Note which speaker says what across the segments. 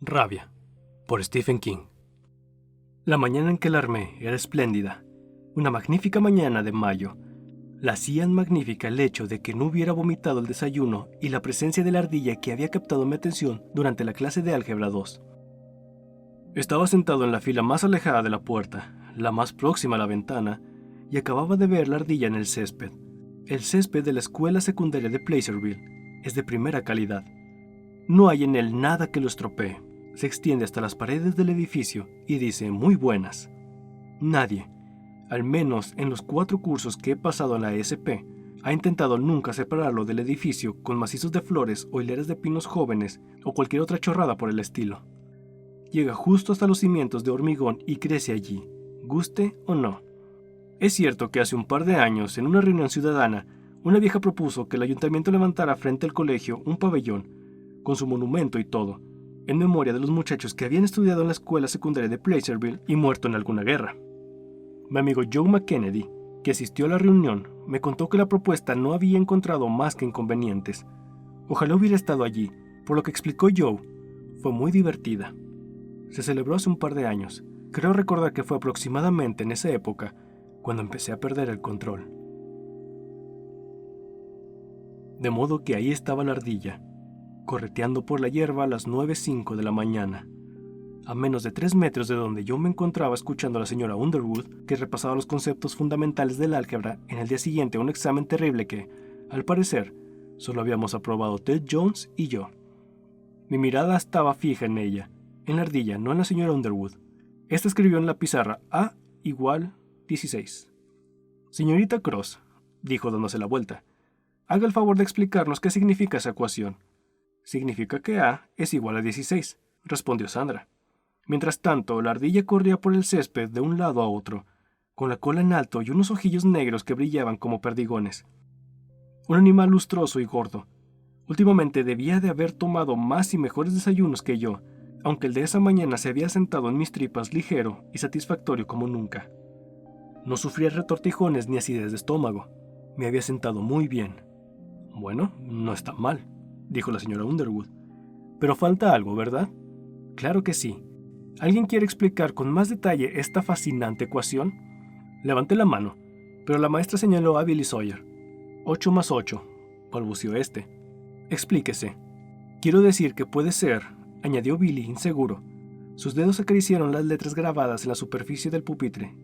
Speaker 1: Rabia, por Stephen King. La mañana en que la armé era espléndida, una magnífica mañana de mayo. La hacían magnífica el hecho de que no hubiera vomitado el desayuno y la presencia de la ardilla que había captado mi atención durante la clase de álgebra 2. Estaba sentado en la fila más alejada de la puerta, la más próxima a la ventana, y acababa de ver la ardilla en el césped. El césped de la escuela secundaria de Placerville es de primera calidad. No hay en él nada que lo estropee. Se extiende hasta las paredes del edificio y dice muy buenas. Nadie, al menos en los 4 cursos que he pasado en la ESP, ha intentado nunca separarlo del edificio con macizos de flores o hileras de pinos jóvenes o cualquier otra chorrada por el estilo. Llega justo hasta los cimientos de hormigón y crece allí, guste o no. Es cierto que hace un par de años, en una reunión ciudadana, una vieja propuso que el ayuntamiento levantara frente al colegio un pabellón, con su monumento y todo, en memoria de los muchachos que habían estudiado en la escuela secundaria de Placerville y muerto en alguna guerra. Mi amigo Joe McKennedy, que asistió a la reunión, me contó que la propuesta no había encontrado más que inconvenientes. Ojalá hubiera estado allí, por lo que explicó Joe, fue muy divertida. Se celebró hace un par de años. Creo recordar que fue aproximadamente en esa época cuando empecé a perder el control. De modo que ahí estaba la ardilla, correteando por la hierba a las 9:05 de la mañana, a menos de 3 metros de donde yo me encontraba escuchando a la señora Underwood, que repasaba los conceptos fundamentales del álgebra en el día siguiente a un examen terrible que, al parecer, solo habíamos aprobado Ted Jones y yo. Mi mirada estaba fija en ella, en la ardilla, no en la señora Underwood. Esta escribió en la pizarra A igual 16. Señorita Cross, dijo dándose la vuelta, haga el favor de explicarnos qué significa esa ecuación. Significa que A es igual a 16, respondió Sandra. Mientras tanto, la ardilla corría por el césped de un lado a otro, con la cola en alto y unos ojillos negros que brillaban como perdigones. Un animal lustroso y gordo. Últimamente debía de haber tomado más y mejores desayunos que yo, aunque el de esa mañana se había sentado en mis tripas ligero y satisfactorio como nunca. No sufría retortijones ni acidez de estómago. Me había sentado muy bien. Bueno, no está mal, dijo la señora Underwood. Pero falta algo, ¿verdad? Claro que sí. ¿Alguien quiere explicar con más detalle esta fascinante ecuación? Levanté la mano, pero la maestra señaló a Billy Sawyer. 8 más 8, balbuceó este. Explíquese. Quiero decir que puede ser, añadió Billy inseguro. Sus dedos acariciaron las letras grabadas en la superficie del pupitre.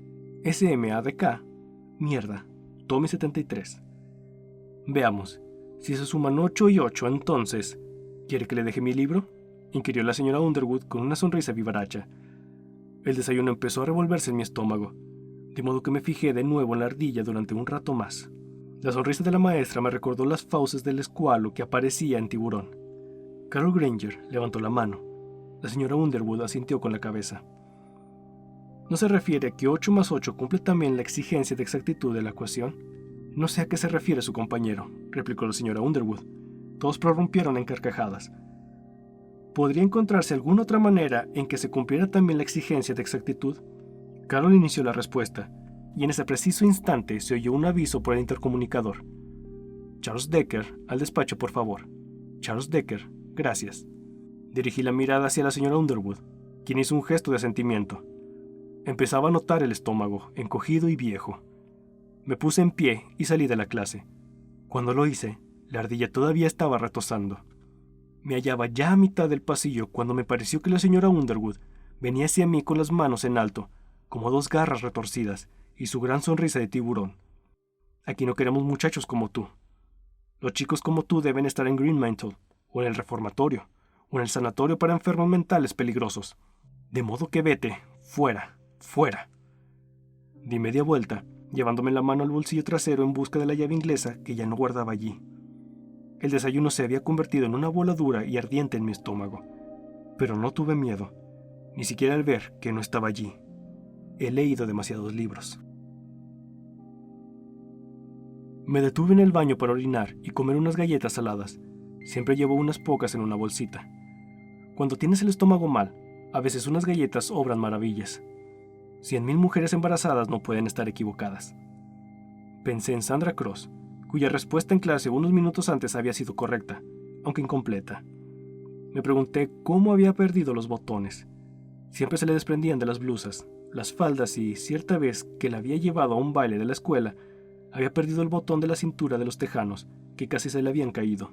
Speaker 1: SMADK. Mierda. Tome 73. Veamos. Si se suman 8 y 8, entonces... ¿Quiere que le deje mi libro?, inquirió la señora Underwood con una sonrisa vivaracha. El desayuno empezó a revolverse en mi estómago, de modo que me fijé de nuevo en la ardilla durante un rato más. La sonrisa de la maestra me recordó las fauces del escualo que aparecía en Tiburón. Carol Granger levantó la mano. La señora Underwood asintió con la cabeza. ¿No se refiere a que 8 más 8 cumple también la exigencia de exactitud de la ecuación? No sé a qué se refiere su compañero, replicó la señora Underwood. Todos prorrumpieron en carcajadas. ¿Podría encontrarse alguna otra manera en que se cumpliera también la exigencia de exactitud? Carol inició la respuesta, y en ese preciso instante se oyó un aviso por el intercomunicador. Charles Decker, al despacho, por favor. Charles Decker, gracias. Dirigí la mirada hacia la señora Underwood, quien hizo un gesto de asentimiento. Empezaba a notar el estómago, encogido y viejo. Me puse en pie y salí de la clase. Cuando lo hice, la ardilla todavía estaba retozando. Me hallaba ya a mitad del pasillo cuando me pareció que la señora Underwood venía hacia mí con las manos en alto, como 2 garras retorcidas, y su gran sonrisa de tiburón. Aquí no queremos muchachos como tú. Los chicos como tú deben estar en Greenmantle, o en el reformatorio, o en el sanatorio para enfermos mentales peligrosos. De modo que vete, fuera, fuera. Di media vuelta, llevándome la mano al bolsillo trasero en busca de la llave inglesa que ya no guardaba allí. El desayuno se había convertido en una bola dura y ardiente en mi estómago. Pero no tuve miedo, ni siquiera al ver que no estaba allí. He leído demasiados libros. Me detuve en el baño para orinar y comer unas galletas saladas. Siempre llevo unas pocas en una bolsita. Cuando tienes el estómago mal, a veces unas galletas obran maravillas. 100,000 mujeres embarazadas no pueden estar equivocadas. Pensé en Sandra Cross, cuya respuesta en clase unos minutos antes había sido correcta, aunque incompleta. Me pregunté cómo había perdido los botones. Siempre se le desprendían de las blusas, las faldas y, cierta vez que la había llevado a un baile de la escuela, había perdido el botón de la cintura de los tejanos, que casi se le habían caído.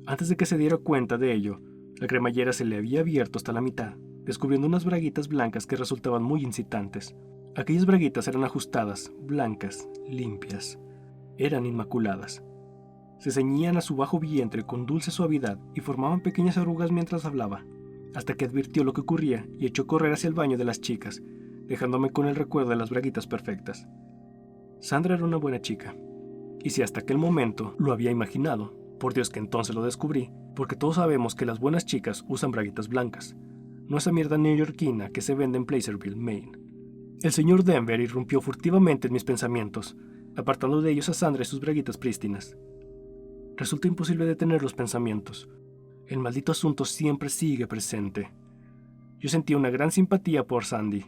Speaker 1: Antes de que se diera cuenta de ello, la cremallera se le había abierto hasta la mitad, descubriendo unas braguitas blancas que resultaban muy incitantes. Aquellas braguitas eran ajustadas, blancas, limpias. Eran inmaculadas. Se ceñían a su bajo vientre con dulce suavidad y formaban pequeñas arrugas mientras hablaba, hasta que advirtió lo que ocurría y echó a correr hacia el baño de las chicas, dejándome con el recuerdo de las braguitas perfectas. Sandra era una buena chica, y si hasta aquel momento lo había imaginado, por Dios que entonces lo descubrí, porque todos sabemos que las buenas chicas usan braguitas blancas, no esa mierda neoyorquina que se vende en Placerville, Maine. El señor Denver irrumpió furtivamente en mis pensamientos, apartando de ellos a Sandra y sus braguitas prístinas. Resulta imposible detener los pensamientos. El maldito asunto siempre sigue presente. Yo sentía una gran simpatía por Sandy,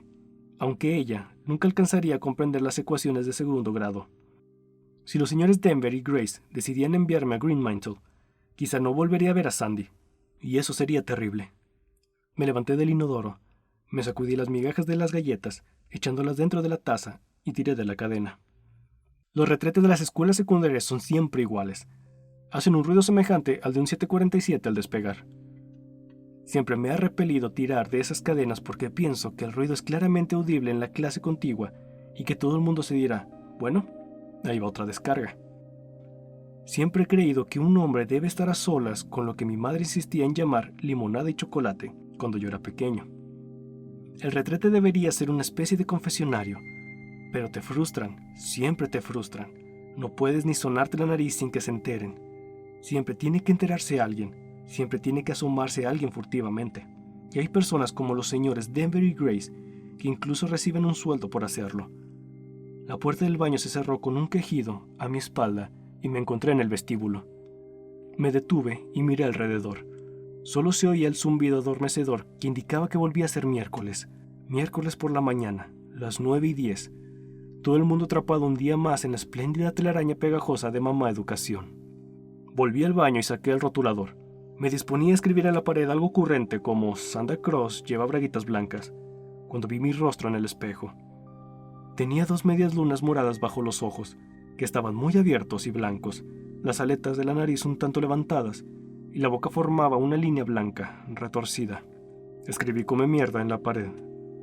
Speaker 1: aunque ella nunca alcanzaría a comprender las ecuaciones de segundo grado. Si los señores Denver y Grace decidían enviarme a Greenmantle, quizá no volvería a ver a Sandy, y eso sería terrible. Me levanté del inodoro, me sacudí las migajas de las galletas, echándolas dentro de la taza, y tiré de la cadena. Los retretes de las escuelas secundarias son siempre iguales. Hacen un ruido semejante al de un 747 al despegar. Siempre me ha repelido tirar de esas cadenas porque pienso que el ruido es claramente audible en la clase contigua y que todo el mundo se dirá, bueno, ahí va otra descarga. Siempre he creído que un hombre debe estar a solas con lo que mi madre insistía en llamar limonada y chocolate cuando yo era pequeño. El retrete debería ser una especie de confesionario, pero te frustran, siempre te frustran. No puedes ni sonarte la nariz sin que se enteren. Siempre tiene que enterarse alguien, siempre tiene que asomarse alguien furtivamente. Y hay personas como los señores Denver y Grace que incluso reciben un sueldo por hacerlo. La puerta del baño se cerró con un quejido a mi espalda y me encontré en el vestíbulo. Me detuve y miré alrededor. Solo se oía el zumbido adormecedor que indicaba que volvía a ser miércoles. Miércoles por la mañana, las 9:10. Todo el mundo atrapado un día más en la espléndida telaraña pegajosa de Mamá Educación. Volví al baño y saqué el rotulador. Me disponía a escribir en la pared algo ocurrente como Santa Claus lleva braguitas blancas, cuando vi mi rostro en el espejo. Tenía 2 medias lunas moradas bajo los ojos, que estaban muy abiertos y blancos, las aletas de la nariz un tanto levantadas, y la boca formaba una línea blanca, retorcida. Escribí come mierda en la pared,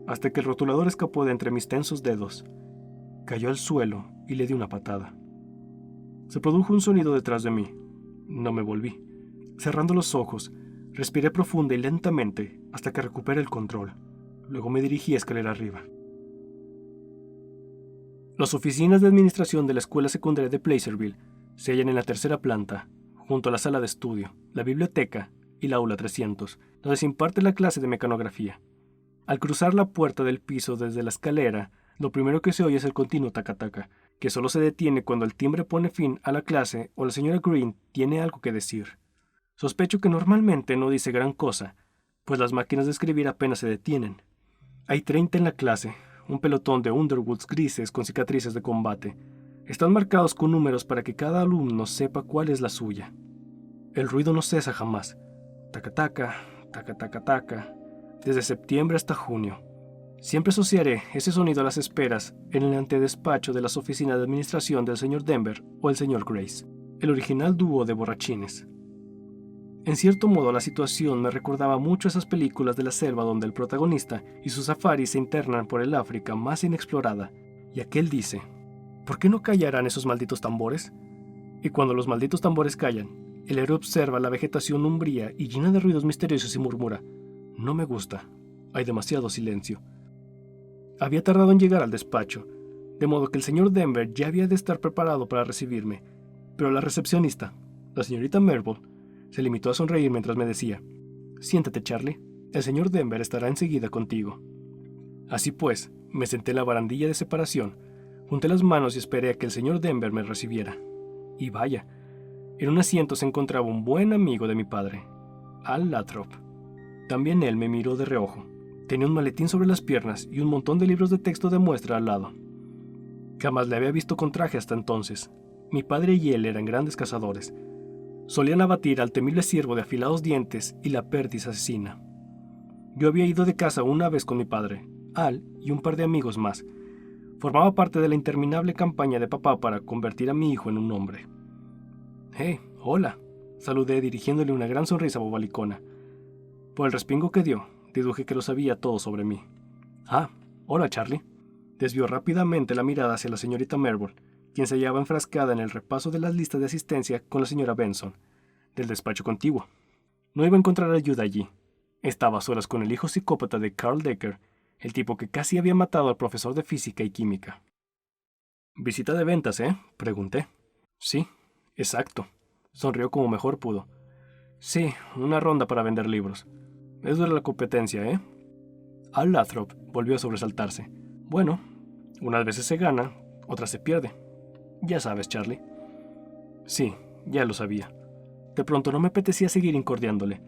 Speaker 1: hasta que el rotulador escapó de entre mis tensos dedos. Cayó al suelo y le di una patada. Se produjo un sonido detrás de mí. No me volví. Cerrando los ojos, respiré profunda y lentamente hasta que recuperé el control. Luego me dirigí escalera arriba. Las oficinas de administración de la escuela secundaria de Placerville se hallan en la 3ª planta, junto a la sala de estudio, la biblioteca y la aula 300, donde se imparte la clase de mecanografía. Al cruzar la puerta del piso desde la escalera, lo primero que se oye es el continuo taca-taca, que solo se detiene cuando el timbre pone fin a la clase o la señora Green tiene algo que decir. Sospecho que normalmente no dice gran cosa, pues las máquinas de escribir apenas se detienen. Hay 30 en la clase, un pelotón de Underwoods grises con cicatrices de combate. Están marcados con números para que cada alumno sepa cuál es la suya. El ruido no cesa jamás. Taca-taca, taca-taca-taca, desde septiembre hasta junio. Siempre asociaré ese sonido a las esperas en el antedespacho de las oficinas de administración del señor Denver o el señor Grace, el original dúo de borrachines. En cierto modo, la situación me recordaba mucho esas películas de la selva donde el protagonista y sus safaris se internan por el África más inexplorada, y aquel dice, ¿por qué no callarán esos malditos tambores? Y cuando los malditos tambores callan, el héroe observa la vegetación umbría y llena de ruidos misteriosos y murmura, no me gusta, hay demasiado silencio. Había tardado en llegar al despacho, de modo que el señor Denver ya había de estar preparado para recibirme, pero la recepcionista, la señorita Marble, se limitó a sonreír mientras me decía, siéntate, Charlie, el señor Denver estará enseguida contigo. Así pues, me senté en la barandilla de separación, junté las manos y esperé a que el señor Denver me recibiera. Y vaya, en un asiento se encontraba un buen amigo de mi padre, Al Lathrop. También él me miró de reojo. Tenía un maletín sobre las piernas y un montón de libros de texto de muestra al lado. Jamás le había visto con traje hasta entonces. Mi padre y él eran grandes cazadores. Solían abatir al temible ciervo de afilados dientes y la perdiz asesina. Yo había ido de casa una vez con mi padre, Al y un par de amigos más. Formaba parte de la interminable campaña de papá para convertir a mi hijo en un hombre. «Hey, hola», saludé dirigiéndole una gran sonrisa bobalicona. Por el respingo que dio, deduje que lo sabía todo sobre mí. «Ah, hola, Charlie». Desvió rápidamente la mirada hacia la señorita Merville, quien se hallaba enfrascada en el repaso de las listas de asistencia con la señora Benson, del despacho contiguo. No iba a encontrar ayuda allí. Estaba a solas con el hijo psicópata de Carl Decker, el tipo que casi había matado al profesor de física y química. «Visita de ventas, ¿eh?», pregunté. «Sí, exacto», sonrió como mejor pudo. «Sí, una ronda para vender libros. Es dura la competencia, ¿eh?». Al Lathrop volvió a sobresaltarse. «Bueno, unas veces se gana, otras se pierde. Ya sabes, Charlie». Sí, ya lo sabía. De pronto no me apetecía seguir incordiándole.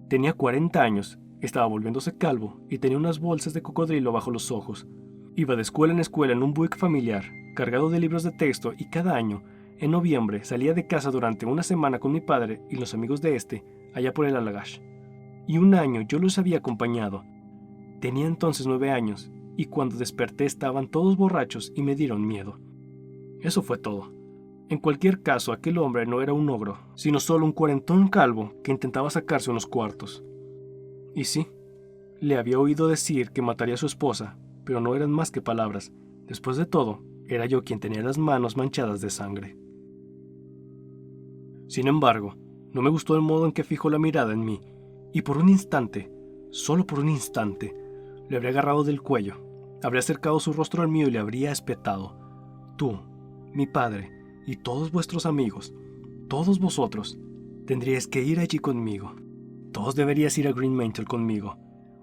Speaker 1: Tenía 40 años, estaba volviéndose calvo y tenía unas bolsas de cocodrilo bajo los ojos. Iba de escuela en escuela en un Buick familiar, cargado de libros de texto, y cada año, en noviembre, salía de casa durante una semana con mi padre y los amigos de este, allá por el Allagash. Y un año yo los había acompañado. Tenía entonces 9 años, y cuando desperté estaban todos borrachos y me dieron miedo. Eso fue todo. En cualquier caso, aquel hombre no era un ogro, sino solo un cuarentón calvo que intentaba sacarse unos cuartos. Y sí, le había oído decir que mataría a su esposa, pero no eran más que palabras. Después de todo, era yo quien tenía las manos manchadas de sangre. Sin embargo, no me gustó el modo en que fijó la mirada en mí, y por un instante, solo por un instante, le habría agarrado del cuello, habría acercado su rostro al mío y le habría espetado. «Tú, mi padre, y todos vuestros amigos, todos vosotros, tendríais que ir allí conmigo. Todos deberíais ir a Green Mantle conmigo,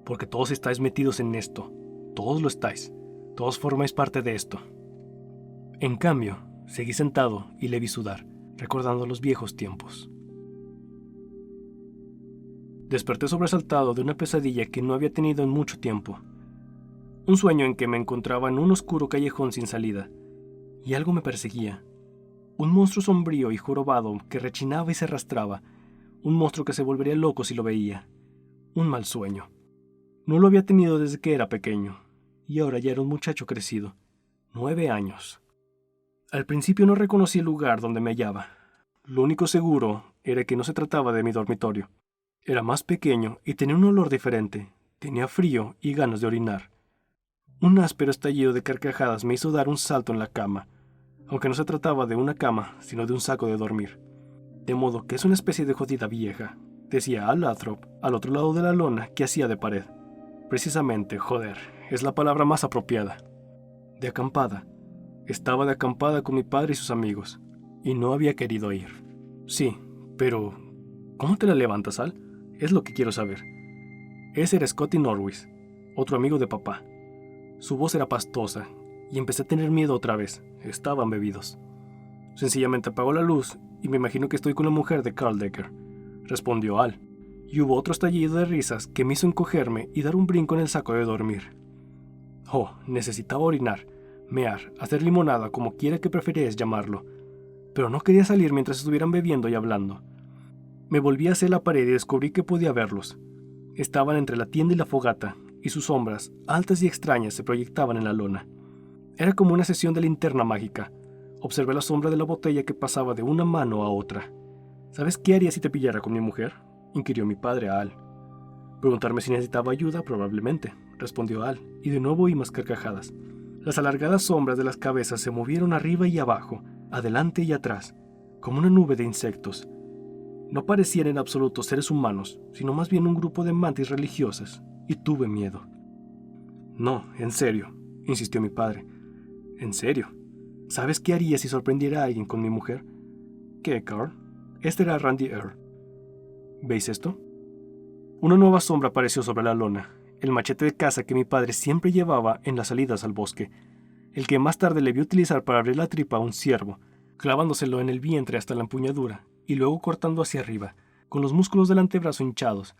Speaker 1: porque todos estáis metidos en esto. Todos lo estáis. Todos formáis parte de esto». En cambio, seguí sentado y le vi sudar, recordando los viejos tiempos. Desperté sobresaltado de una pesadilla que no había tenido en mucho tiempo. Un sueño en que me encontraba en un oscuro callejón sin salida, y algo me perseguía. Un monstruo sombrío y jorobado que rechinaba y se arrastraba. Un monstruo que se volvería loco si lo veía. Un mal sueño. No lo había tenido desde que era pequeño, y ahora ya era un muchacho crecido. 9 años. Al principio no reconocí el lugar donde me hallaba. Lo único seguro era que no se trataba de mi dormitorio. Era más pequeño y tenía un olor diferente. Tenía frío y ganas de orinar. Un áspero estallido de carcajadas me hizo dar un salto en la cama, aunque no se trataba de una cama, sino de un saco de dormir. De modo que es una especie de jodida vieja, decía Al Lathrop, al otro lado de la lona que hacía de pared. Precisamente, joder, es la palabra más apropiada. De acampada. Estaba de acampada con mi padre y sus amigos, y no había querido ir. Sí, pero ¿cómo te la levantas, Al? Es lo que quiero saber. Ese era Scotty Norwis, otro amigo de papá. Su voz era pastosa, y empecé a tener miedo otra vez. Estaban bebidos. Sencillamente apagó la luz, y me imagino que estoy con la mujer de Carl Decker, respondió Al, y hubo otro estallido de risas que me hizo encogerme y dar un brinco en el saco de dormir. Oh, necesitaba orinar, mear, hacer limonada, como quiera que prefierais llamarlo, pero no quería salir mientras estuvieran bebiendo y hablando. Me volví hacia la pared y descubrí que podía verlos. Estaban entre la tienda y la fogata, y sus sombras, altas y extrañas, se proyectaban en la lona. Era como una sesión de linterna mágica. Observé la sombra de la botella que pasaba de una mano a otra. ¿Sabes qué haría si te pillara con mi mujer?, inquirió mi padre a Al. Preguntarme si necesitaba ayuda, probablemente, respondió Al, y de nuevo oí más carcajadas. Las alargadas sombras de las cabezas se movieron arriba y abajo, adelante y atrás, como una nube de insectos. No parecían en absoluto seres humanos, sino más bien un grupo de mantis religiosas, y tuve miedo. No, en serio, insistió mi padre. ¿En serio? ¿Sabes qué haría si sorprendiera a alguien con mi mujer? ¿Qué, Carl? Este era Randy Earl. ¿Veis esto? Una nueva sombra apareció sobre la lona, el machete de caza que mi padre siempre llevaba en las salidas al bosque, el que más tarde le vio utilizar para abrir la tripa a un ciervo, clavándoselo en el vientre hasta la empuñadura y luego cortando hacia arriba, con los músculos del antebrazo hinchados,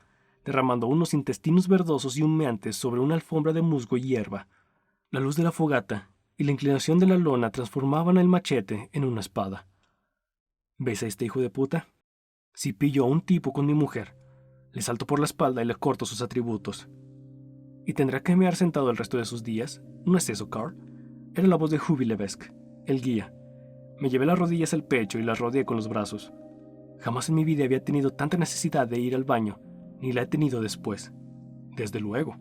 Speaker 1: derramando unos intestinos verdosos y humeantes sobre una alfombra de musgo y hierba. La luz de la fogata y la inclinación de la lona transformaban el machete en una espada. ¿Veis a este hijo de puta? Si pillo a un tipo con mi mujer, le salto por la espalda y le corto sus atributos. ¿Y tendrá que mear sentado el resto de sus días? ¿No es eso, Carl? Era la voz de Huby Levesque, el guía. Me llevé las rodillas al pecho y las rodeé con los brazos. Jamás en mi vida había tenido tanta necesidad de ir al baño, ni la he tenido después. Desde luego,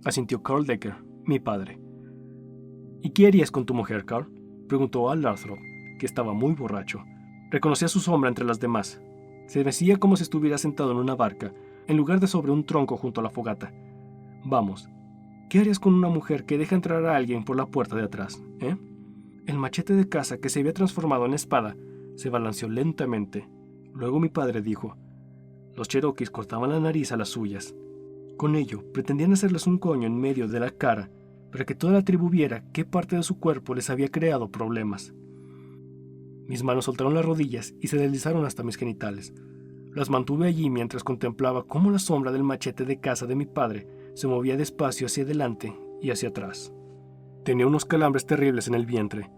Speaker 1: asintió Carl Decker, mi padre. ¿Y qué harías con tu mujer, Carl?, preguntó Al Lathrop, que estaba muy borracho. Reconocía su sombra entre las demás. Se mecía como si estuviera sentado en una barca, en lugar de sobre un tronco junto a la fogata. Vamos, ¿qué harías con una mujer que deja entrar a alguien por la puerta de atrás, eh? El machete de caza, que se había transformado en espada, se balanceó lentamente. Luego mi padre dijo: los cherokees cortaban la nariz a las suyas. Con ello, pretendían hacerles un coño en medio de la cara para que toda la tribu viera qué parte de su cuerpo les había creado problemas. Mis manos soltaron las rodillas y se deslizaron hasta mis genitales. Las mantuve allí mientras contemplaba cómo la sombra del machete de caza de mi padre se movía despacio hacia adelante y hacia atrás. Tenía unos calambres terribles en el vientre.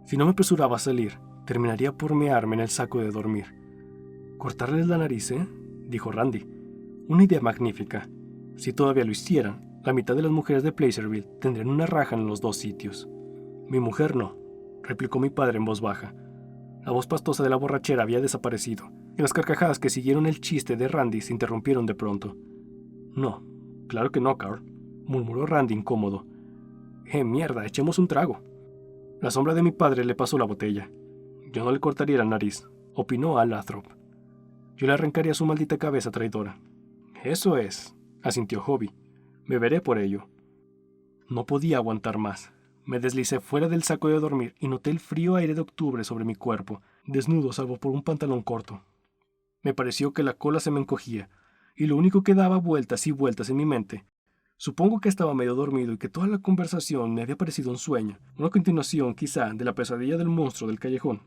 Speaker 1: Si no me apresuraba a salir, terminaría por mearme en el saco de dormir. «Cortarles la nariz, dijo Randy. «Una idea magnífica. Si todavía lo hicieran, la mitad de las mujeres de Placerville tendrían una raja en los dos sitios». «Mi mujer no», replicó mi padre en voz baja. La voz pastosa de la borrachera había desaparecido, y las carcajadas que siguieron el chiste de Randy se interrumpieron de pronto. «No, claro que no, Carl», murmuró Randy incómodo. Mierda, echemos un trago». La sombra de mi padre le pasó la botella. «Yo no le cortaría la nariz», opinó Al Lathrop. «Yo le arrancaría su maldita cabeza traidora». «Eso es», asintió Hobby. «Beberé por ello». No podía aguantar más. Me deslicé fuera del saco de dormir y noté el frío aire de octubre sobre mi cuerpo, desnudo salvo por un pantalón corto. Me pareció que la cola se me encogía, y lo único que daba vueltas y vueltas en mi mente. Supongo que estaba medio dormido y que toda la conversación me había parecido un sueño, una continuación quizá de la pesadilla del monstruo del callejón.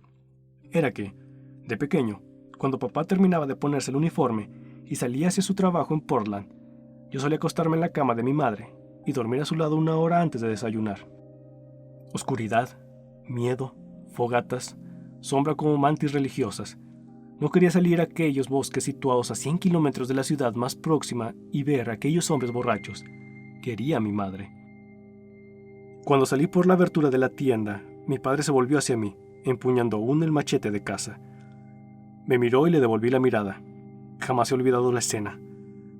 Speaker 1: Era que, de pequeño, cuando papá terminaba de ponerse el uniforme y salía hacia su trabajo en Portland, yo solía acostarme en la cama de mi madre y dormir a su lado una hora antes de desayunar. Oscuridad, miedo, fogatas, sombra como mantis religiosas. No quería salir a aquellos bosques situados a 100 kilómetros de la ciudad más próxima y ver a aquellos hombres borrachos. Quería a mi madre. Cuando salí por la abertura de la tienda, mi padre se volvió hacia mí, empuñando aún el machete de caza. Me miró y le devolví la mirada. Jamás he olvidado la escena.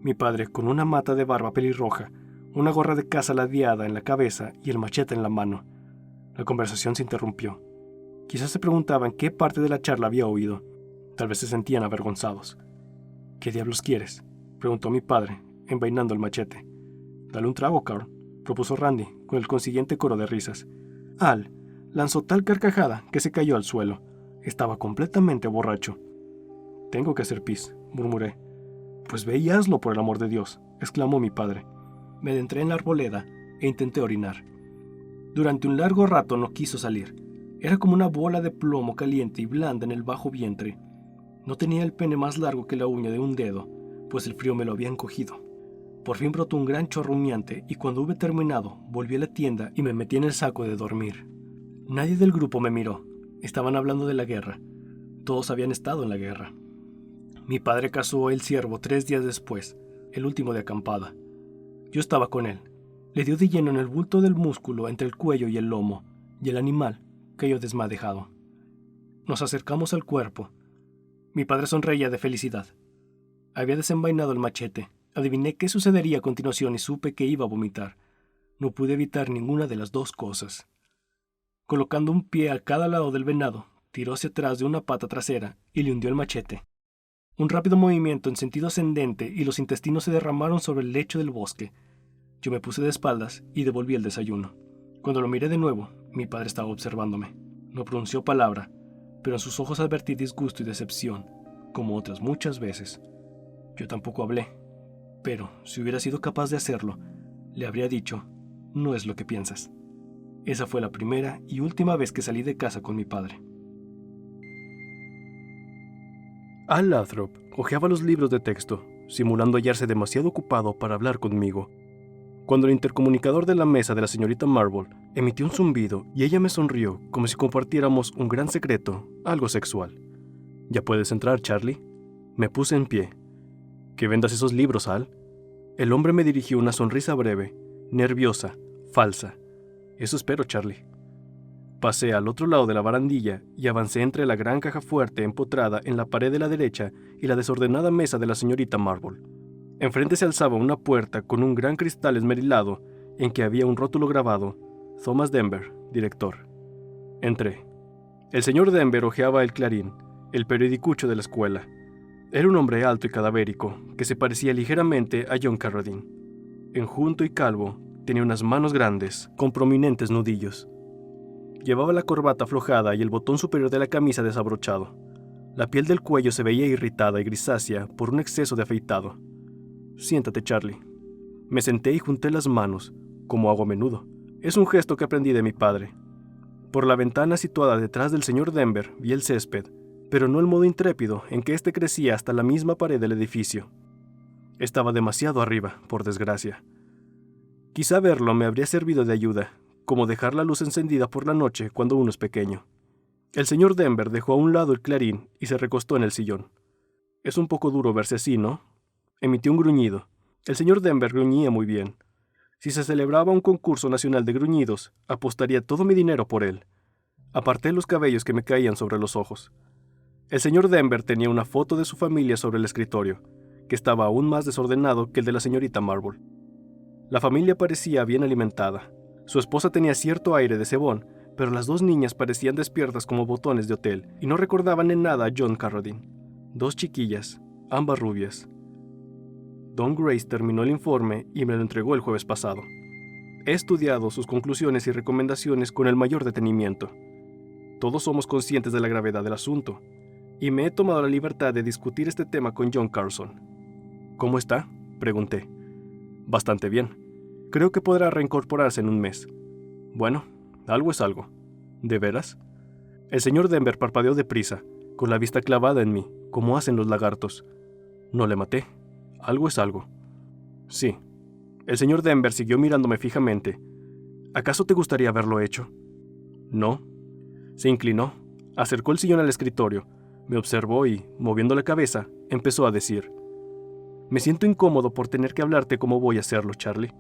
Speaker 1: Mi padre con una mata de barba pelirroja, una gorra de caza ladeada en la cabeza y el machete en la mano. La conversación se interrumpió. Quizás se preguntaban qué parte de la charla había oído. Tal vez se sentían avergonzados. «¿Qué diablos quieres?», preguntó mi padre, envainando el machete. «Dale un trago, Carl», propuso Randy, con el consiguiente coro de risas. Al lanzó tal carcajada que se cayó al suelo. Estaba completamente borracho. «Tengo que hacer pis», murmuré. «Pues ve y hazlo, por el amor de Dios», exclamó mi padre. Me adentré en la arboleda e intenté orinar. Durante un largo rato no quiso salir. Era como una bola de plomo caliente y blanda en el bajo vientre. No tenía el pene más largo que la uña de un dedo, pues el frío me lo había encogido. Por fin brotó un gran chorro humeante y cuando hube terminado, volví a la tienda y me metí en el saco de dormir. Nadie del grupo me miró. Estaban hablando de la guerra. Todos habían estado en la guerra. Mi padre cazó el ciervo 3 días después, el último de acampada. Yo estaba con él. Le dio de lleno en el bulto del músculo entre el cuello y el lomo, y el animal cayó desmadejado. Nos acercamos al cuerpo. Mi padre sonreía de felicidad. Había desenvainado el machete. Adiviné qué sucedería a continuación y supe que iba a vomitar. No pude evitar ninguna de las dos cosas. Colocando un pie a cada lado del venado, tiró hacia atrás de una pata trasera y le hundió el machete. Un rápido movimiento en sentido ascendente y los intestinos se derramaron sobre el lecho del bosque. Yo me puse de espaldas y devolví el desayuno. Cuando lo miré de nuevo, mi padre estaba observándome. No pronunció palabra, pero en sus ojos advertí disgusto y decepción, como otras muchas veces. Yo tampoco hablé, pero si hubiera sido capaz de hacerlo, le habría dicho: «No es lo que piensas». Esa fue la primera y última vez que salí de casa con mi padre. Al Lathrop hojeaba los libros de texto, simulando hallarse demasiado ocupado para hablar conmigo. Cuando el intercomunicador de la mesa de la señorita Marble emitió un zumbido y ella me sonrió como si compartiéramos un gran secreto, algo sexual. «¿Ya puedes entrar, Charlie?», Me puse en pie. ¿Que vendas esos libros, Al? El hombre me dirigió una sonrisa breve, nerviosa, falsa. Eso espero, Charlie. Pasé al otro lado de la barandilla y avancé entre la gran caja fuerte empotrada en la pared de la derecha y la desordenada mesa de la señorita Marble. Enfrente se alzaba una puerta con un gran cristal esmerilado en que había un rótulo grabado: Thomas Denver, director. Entré. El señor Denver hojeaba el Clarín, el periodicucho de la escuela. Era un hombre alto y cadavérico, que se parecía ligeramente a John Carradine. Enjunto y calvo, tenía unas manos grandes, con prominentes nudillos. Llevaba la corbata aflojada y el botón superior de la camisa desabrochado. La piel del cuello se veía irritada y grisácea por un exceso de afeitado. Siéntate, Charlie. Me senté y junté las manos, como hago a menudo. Es un gesto que aprendí de mi padre. Por la ventana situada detrás del señor Denver vi el césped, pero no el modo intrépido en que éste crecía hasta la misma pared del edificio. Estaba demasiado arriba, por desgracia. Quizá verlo me habría servido de ayuda, como dejar la luz encendida por la noche cuando uno es pequeño. El señor Denver dejó a un lado el Clarín y se recostó en el sillón. Es un poco duro verse así, ¿no? Emitió un gruñido. El señor Denver gruñía muy bien. Si se celebraba un concurso nacional de gruñidos, apostaría todo mi dinero por él. Aparté los cabellos que me caían sobre los ojos. El señor Denver tenía una foto de su familia sobre el escritorio, que estaba aún más desordenado que el de la señorita Marble. La familia parecía bien alimentada. Su esposa tenía cierto aire de cebón, pero las dos niñas parecían despiertas como botones de hotel y no recordaban en nada a John Carradine. 2 chiquillas, ambas rubias. Don Grace terminó el informe y me lo entregó el jueves pasado. He estudiado sus conclusiones y recomendaciones con el mayor detenimiento. Todos somos conscientes de la gravedad del asunto, y me he tomado la libertad de discutir este tema con John Carson. ¿Cómo está?, pregunté. Bastante bien. Creo que podrá reincorporarse en un mes. Bueno, algo es algo. ¿De veras? El señor Denver parpadeó deprisa, con la vista clavada en mí, como hacen los lagartos. No le maté. Algo es algo. Sí. El señor Denver siguió mirándome fijamente. ¿Acaso te gustaría haberlo hecho? No. Se inclinó, acercó el sillón al escritorio, me observó y, moviendo la cabeza, empezó a decir: Me siento incómodo por tener que hablarte como voy a hacerlo, Charlie.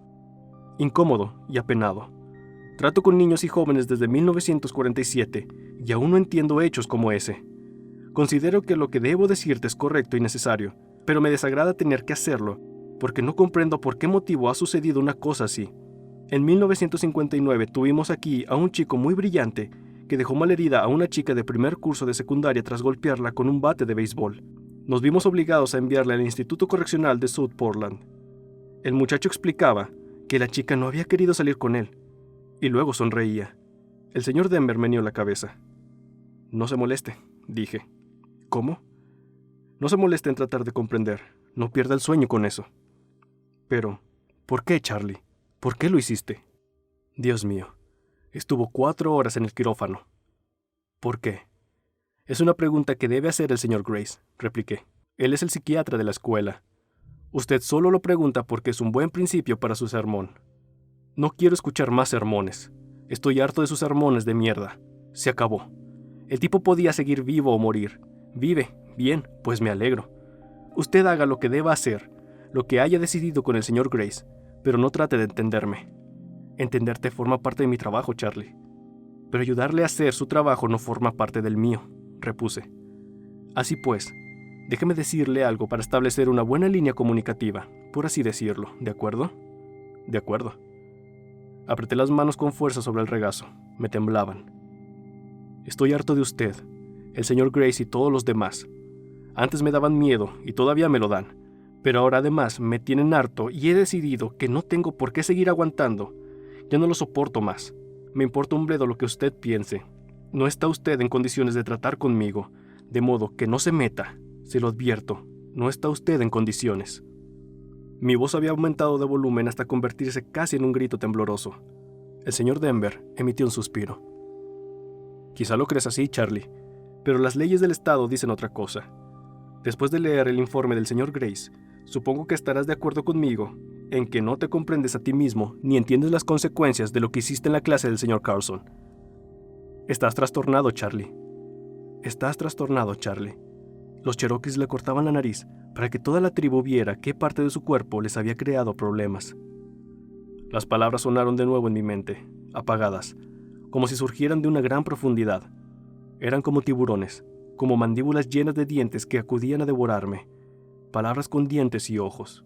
Speaker 1: Incómodo y apenado. Trato con niños y jóvenes desde 1947 y aún no entiendo hechos como ese. Considero que lo que debo decirte es correcto y necesario, pero me desagrada tener que hacerlo, porque no comprendo por qué motivo ha sucedido una cosa así. En 1959 tuvimos aquí a un chico muy brillante que dejó malherida a una chica de primer curso de secundaria tras golpearla con un bate de béisbol. Nos vimos obligados a enviarla al Instituto Correccional de South Portland. El muchacho explicaba que la chica no había querido salir con él, y luego sonreía. El señor Denver meneó la cabeza. No se moleste, dije. ¿Cómo? No se moleste en tratar de comprender. No pierda el sueño con eso. Pero, ¿por qué, Charlie? ¿Por qué lo hiciste? Dios mío. Estuvo 4 horas en el quirófano. ¿Por qué? Es una pregunta que debe hacer el señor Grace, repliqué. Él es el psiquiatra de la escuela. Usted solo lo pregunta porque es un buen principio para su sermón. No quiero escuchar más sermones. Estoy harto de sus sermones de mierda. Se acabó. El tipo podía seguir vivo o morir. Vive. Bien, pues me alegro. Usted haga lo que deba hacer, lo que haya decidido con el señor Grace, pero no trate de entenderme. Entenderte forma parte de mi trabajo, Charlie. Pero ayudarle a hacer su trabajo no forma parte del mío, repuse. Así pues, déjeme decirle algo para establecer una buena línea comunicativa, por así decirlo, ¿de acuerdo? De acuerdo. Apreté las manos con fuerza sobre el regazo. Me temblaban. Estoy harto de usted, el señor Grace y todos los demás. Antes me daban miedo y todavía me lo dan, pero ahora además me tienen harto y he decidido que no tengo por qué seguir aguantando. Ya no lo soporto más. Me importa un bledo lo que usted piense. No está usted en condiciones de tratar conmigo, de modo que no se meta. Se lo advierto, no está usted en condiciones. Mi voz había aumentado de volumen hasta convertirse casi en un grito tembloroso. El señor Denver emitió un suspiro. Quizá lo creas así, Charlie, pero las leyes del estado dicen otra cosa. Después de leer el informe del señor Grace, supongo que estarás de acuerdo conmigo en que no te comprendes a ti mismo ni entiendes las consecuencias de lo que hiciste en la clase del señor Carson. Estás trastornado, Charlie. Estás trastornado, Charlie. Los Cherokees le cortaban la nariz para que toda la tribu viera qué parte de su cuerpo les había creado problemas. Las palabras sonaron de nuevo en mi mente, apagadas, como si surgieran de una gran profundidad. Eran como tiburones, como mandíbulas llenas de dientes que acudían a devorarme. Palabras con dientes y ojos.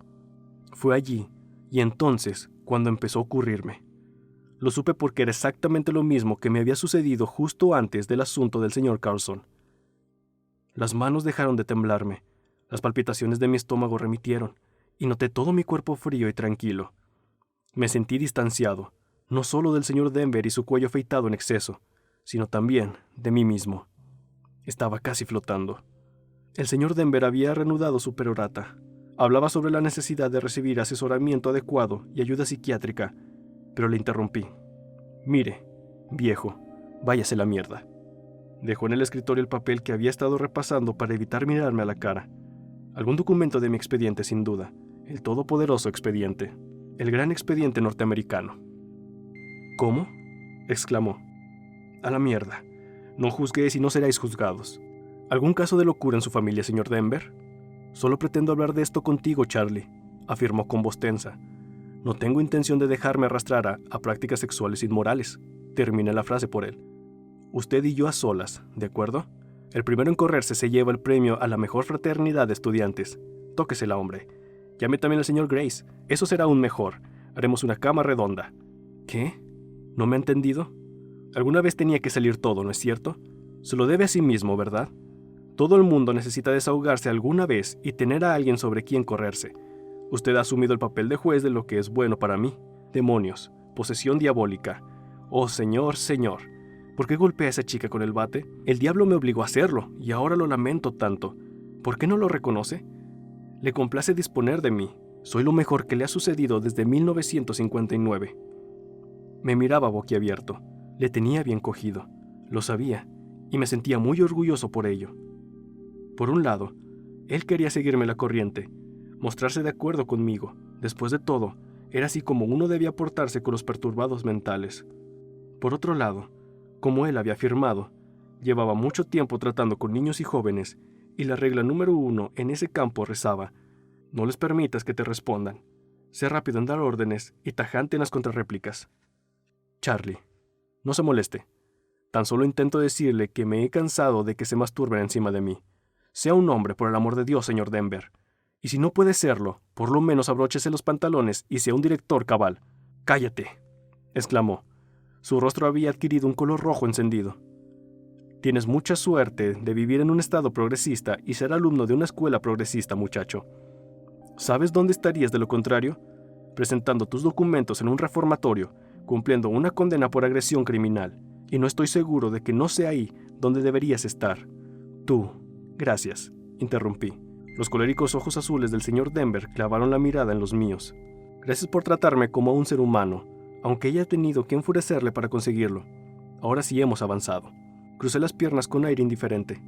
Speaker 1: Fue allí, y entonces, cuando empezó a ocurrirme. Lo supe porque era exactamente lo mismo que me había sucedido justo antes del asunto del señor Carlson. Las manos dejaron de temblarme, las palpitaciones de mi estómago remitieron, y noté todo mi cuerpo frío y tranquilo. Me sentí distanciado, no solo del señor Denver y su cuello afeitado en exceso, sino también de mí mismo. Estaba casi flotando. El señor Denver había reanudado su perorata. Hablaba sobre la necesidad de recibir asesoramiento adecuado y ayuda psiquiátrica, pero le interrumpí. Mire, viejo, váyase la mierda. Dejó en el escritorio el papel que había estado repasando para evitar mirarme a la cara. Algún documento de mi expediente, sin duda. El todopoderoso expediente. El gran expediente norteamericano. ¿Cómo?, exclamó. A la mierda. No juzguéis y no seráis juzgados. ¿Algún caso de locura en su familia, señor Denver? Solo pretendo hablar de esto contigo, Charlie, afirmó con voz tensa. No tengo intención de dejarme arrastrar a prácticas sexuales inmorales. Terminé la frase por él. Usted y yo a solas, ¿de acuerdo? El primero en correrse se lleva el premio a la mejor fraternidad de estudiantes. Tóquesela, hombre. Llame también al señor Grace. Eso será aún mejor. Haremos una cama redonda. ¿Qué? ¿No me ha entendido? Alguna vez tenía que salir todo, ¿no es cierto? Se lo debe a sí mismo, ¿verdad? Todo el mundo necesita desahogarse alguna vez y tener a alguien sobre quien correrse. Usted ha asumido el papel de juez de lo que es bueno para mí. Demonios, posesión diabólica. Oh, señor, señor. ¿Por qué golpea a esa chica con el bate? El diablo me obligó a hacerlo, y ahora lo lamento tanto. ¿Por qué no lo reconoce? Le complace disponer de mí. Soy lo mejor que le ha sucedido desde 1959. Me miraba boquiabierto. Le tenía bien cogido. Lo sabía, y me sentía muy orgulloso por ello. Por un lado, él quería seguirme la corriente, mostrarse de acuerdo conmigo. Después de todo, era así como uno debía portarse con los perturbados mentales. Por otro lado, como él había afirmado, llevaba mucho tiempo tratando con niños y jóvenes, y la regla número 1 en ese campo rezaba: no les permitas que te respondan. Sé rápido en dar órdenes y tajante en las contrarréplicas. Charlie, no se moleste. Tan solo intento decirle que me he cansado de que se masturben encima de mí. Sea un hombre, por el amor de Dios, señor Denver. Y si no puede serlo, por lo menos abróchese los pantalones y sea un director cabal. ¡Cállate!, exclamó. Su rostro había adquirido un color rojo encendido. Tienes mucha suerte de vivir en un estado progresista y ser alumno de una escuela progresista, muchacho. ¿Sabes dónde estarías de lo contrario? Presentando tus documentos en un reformatorio, cumpliendo una condena por agresión criminal. Y no estoy seguro de que no sea ahí donde deberías estar. Tú. Gracias, interrumpí. Los coléricos ojos azules del señor Denver clavaron la mirada en los míos. Gracias por tratarme como a un ser humano, aunque haya tenido que enfurecerle para conseguirlo. Ahora sí hemos avanzado. Crucé las piernas con aire indiferente.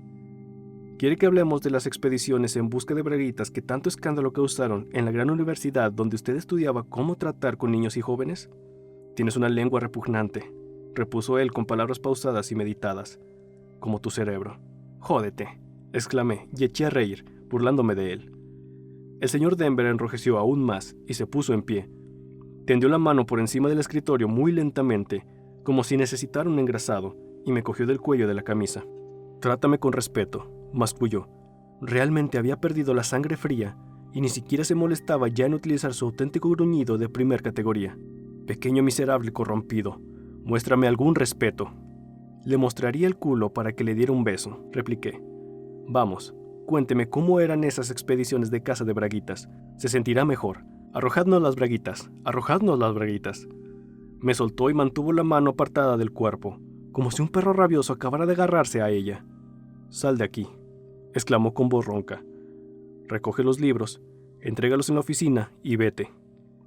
Speaker 1: ¿Quiere que hablemos de las expediciones en busca de braguitas que tanto escándalo causaron en la gran universidad donde usted estudiaba cómo tratar con niños y jóvenes? Tienes una lengua repugnante, repuso él con palabras pausadas y meditadas, como tu cerebro. Jódete, exclamé y eché a reír, burlándome de él. El señor Denver enrojeció aún más y se puso en pie. Tendió la mano por encima del escritorio muy lentamente, como si necesitara un engrasado, y me cogió del cuello de la camisa. Trátame con respeto, masculló. Realmente había perdido la sangre fría y ni siquiera se molestaba ya en utilizar su auténtico gruñido de primer categoría. Pequeño miserable corrompido, muéstrame algún respeto. Le mostraría el culo para que le diera un beso, repliqué. Vamos, cuénteme cómo eran esas expediciones de caza de braguitas. Se sentirá mejor. Arrojadnos las braguitas, arrojadnos las braguitas. Me soltó y mantuvo la mano apartada del cuerpo, como si un perro rabioso acabara de agarrarse a ella. Sal de aquí, exclamó con voz ronca. Recoge los libros, entrégalos en la oficina y vete.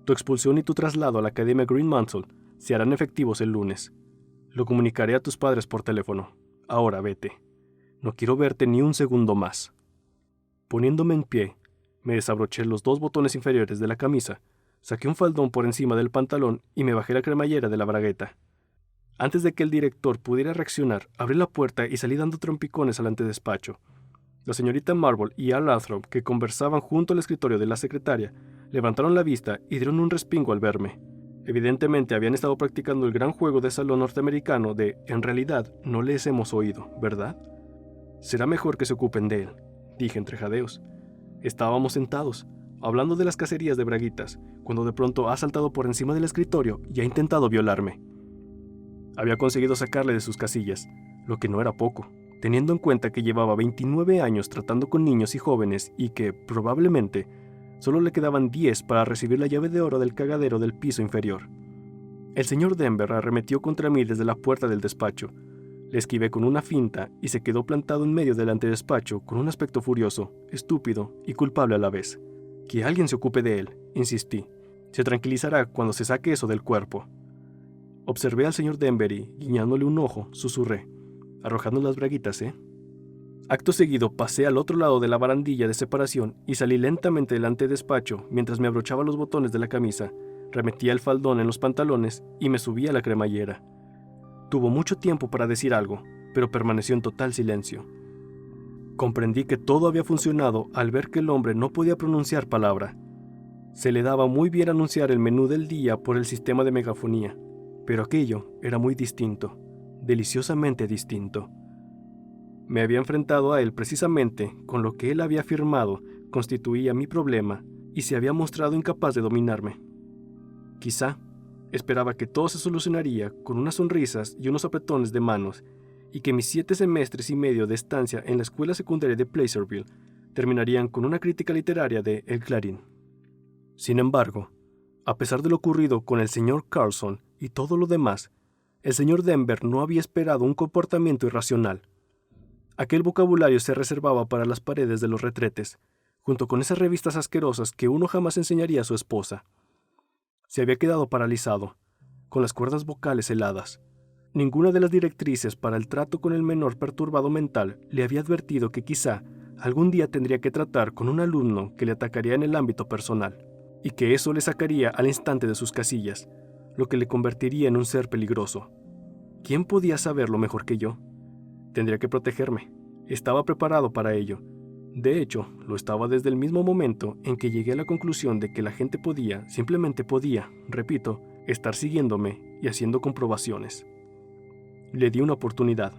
Speaker 1: Tu expulsión y tu traslado a la Academia Green Mantle se harán efectivos el lunes. Lo comunicaré a tus padres por teléfono. Ahora vete. No quiero verte ni un segundo más. Poniéndome en pie, me desabroché los 2 botones inferiores de la camisa, saqué un faldón por encima del pantalón y me bajé la cremallera de la bragueta. Antes de que el director pudiera reaccionar, abrí la puerta y salí dando trompicones al antedespacho. La señorita Marble y Al Lathrop, que conversaban junto al escritorio de la secretaria, levantaron la vista y dieron un respingo al verme. Evidentemente habían estado practicando el gran juego de salón norteamericano de «en realidad no les hemos oído, ¿verdad?» «Será mejor que se ocupen de él», dije entre jadeos. Estábamos sentados, hablando de las cacerías de braguitas, cuando de pronto ha saltado por encima del escritorio y ha intentado violarme. Había conseguido sacarle de sus casillas, lo que no era poco, teniendo en cuenta que llevaba 29 años tratando con niños y jóvenes y que, probablemente, solo le quedaban 10 para recibir la llave de oro del cagadero del piso inferior. El señor Denver arremetió contra mí desde la puerta del despacho. Le esquivé con una finta y se quedó plantado en medio del antedespacho con un aspecto furioso, estúpido y culpable a la vez. «Que alguien se ocupe de él», insistí. «Se tranquilizará cuando se saque eso del cuerpo». Observé al señor Denver y, guiñándole un ojo, susurré: «Arrojando las braguitas, ¿eh?» Acto seguido pasé al otro lado de la barandilla de separación y salí lentamente del antedespacho mientras me abrochaba los botones de la camisa, remetía el faldón en los pantalones y me subía a la cremallera. Tuvo mucho tiempo para decir algo, pero permaneció en total silencio. Comprendí que todo había funcionado al ver que el hombre no podía pronunciar palabra. Se le daba muy bien anunciar el menú del día por el sistema de megafonía, pero aquello era muy distinto, deliciosamente distinto. Me había enfrentado a él precisamente con lo que él había afirmado constituía mi problema y se había mostrado incapaz de dominarme. Quizá esperaba que todo se solucionaría con unas sonrisas y unos apretones de manos y que mis 7 semestres y medio de estancia en la escuela secundaria de Placerville terminarían con una crítica literaria de El Clarín. Sin embargo, a pesar de lo ocurrido con el señor Carlson y todo lo demás, el señor Denver no había esperado un comportamiento irracional. Aquel vocabulario se reservaba para las paredes de los retretes, junto con esas revistas asquerosas que uno jamás enseñaría a su esposa. Se había quedado paralizado, con las cuerdas vocales heladas. Ninguna de las directrices para el trato con el menor perturbado mental le había advertido que quizá algún día tendría que tratar con un alumno que le atacaría en el ámbito personal, y que eso le sacaría al instante de sus casillas, lo que le convertiría en un ser peligroso. ¿Quién podía saberlo mejor que yo? Tendría que protegerme. Estaba preparado para ello. De hecho, lo estaba desde el mismo momento en que llegué a la conclusión de que la gente podía, simplemente podía, repito, estar siguiéndome y haciendo comprobaciones. Le di una oportunidad.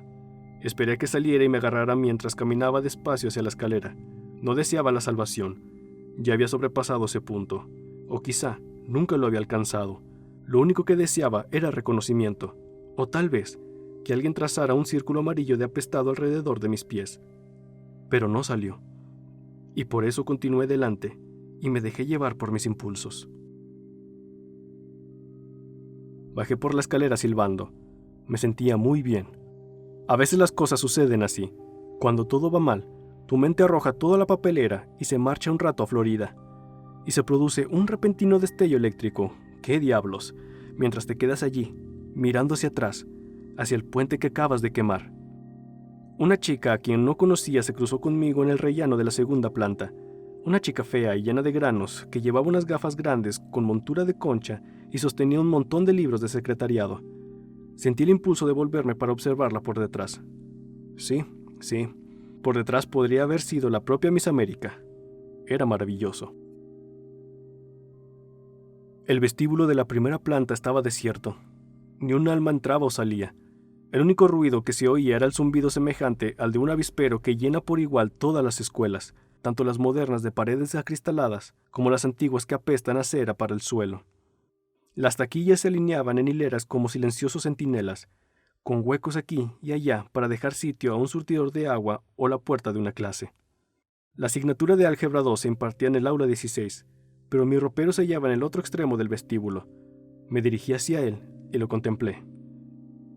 Speaker 1: Esperé a que saliera y me agarrara mientras caminaba despacio hacia la escalera. No deseaba la salvación. Ya había sobrepasado ese punto. O quizá nunca lo había alcanzado. Lo único que deseaba era reconocimiento. O tal vez que alguien trazara un círculo amarillo de apestado alrededor de mis pies. Pero no salió. Y por eso continué delante y me dejé llevar por mis impulsos. Bajé por la escalera silbando. Me sentía muy bien. A veces las cosas suceden así. Cuando todo va mal, tu mente arroja toda la papelera y se marcha un rato a Florida. Y se produce un repentino destello eléctrico. ¡Qué diablos! Mientras te quedas allí, mirando hacia atrás, hacia el puente que acabas de quemar. Una chica a quien no conocía se cruzó conmigo en el rellano de la segunda planta. Una chica fea y llena de granos que llevaba unas gafas grandes con montura de concha y sostenía un montón de libros de secretariado. Sentí el impulso de volverme para observarla por detrás. Sí, por detrás podría haber sido la propia Miss América. Era maravilloso. El vestíbulo de la primera planta estaba desierto. Ni un alma entraba o salía. El único ruido que se oía era el zumbido semejante al de un avispero que llena por igual todas las escuelas, tanto las modernas de paredes acristaladas como las antiguas que apestan a cera para el suelo. Las taquillas se alineaban en hileras como silenciosos centinelas, con huecos aquí y allá para dejar sitio a un surtidor de agua o la puerta de una clase. La asignatura de álgebra 2 se impartía en el aula 16, pero mi ropero se hallaba en el otro extremo del vestíbulo. Me dirigí hacia él y lo contemplé.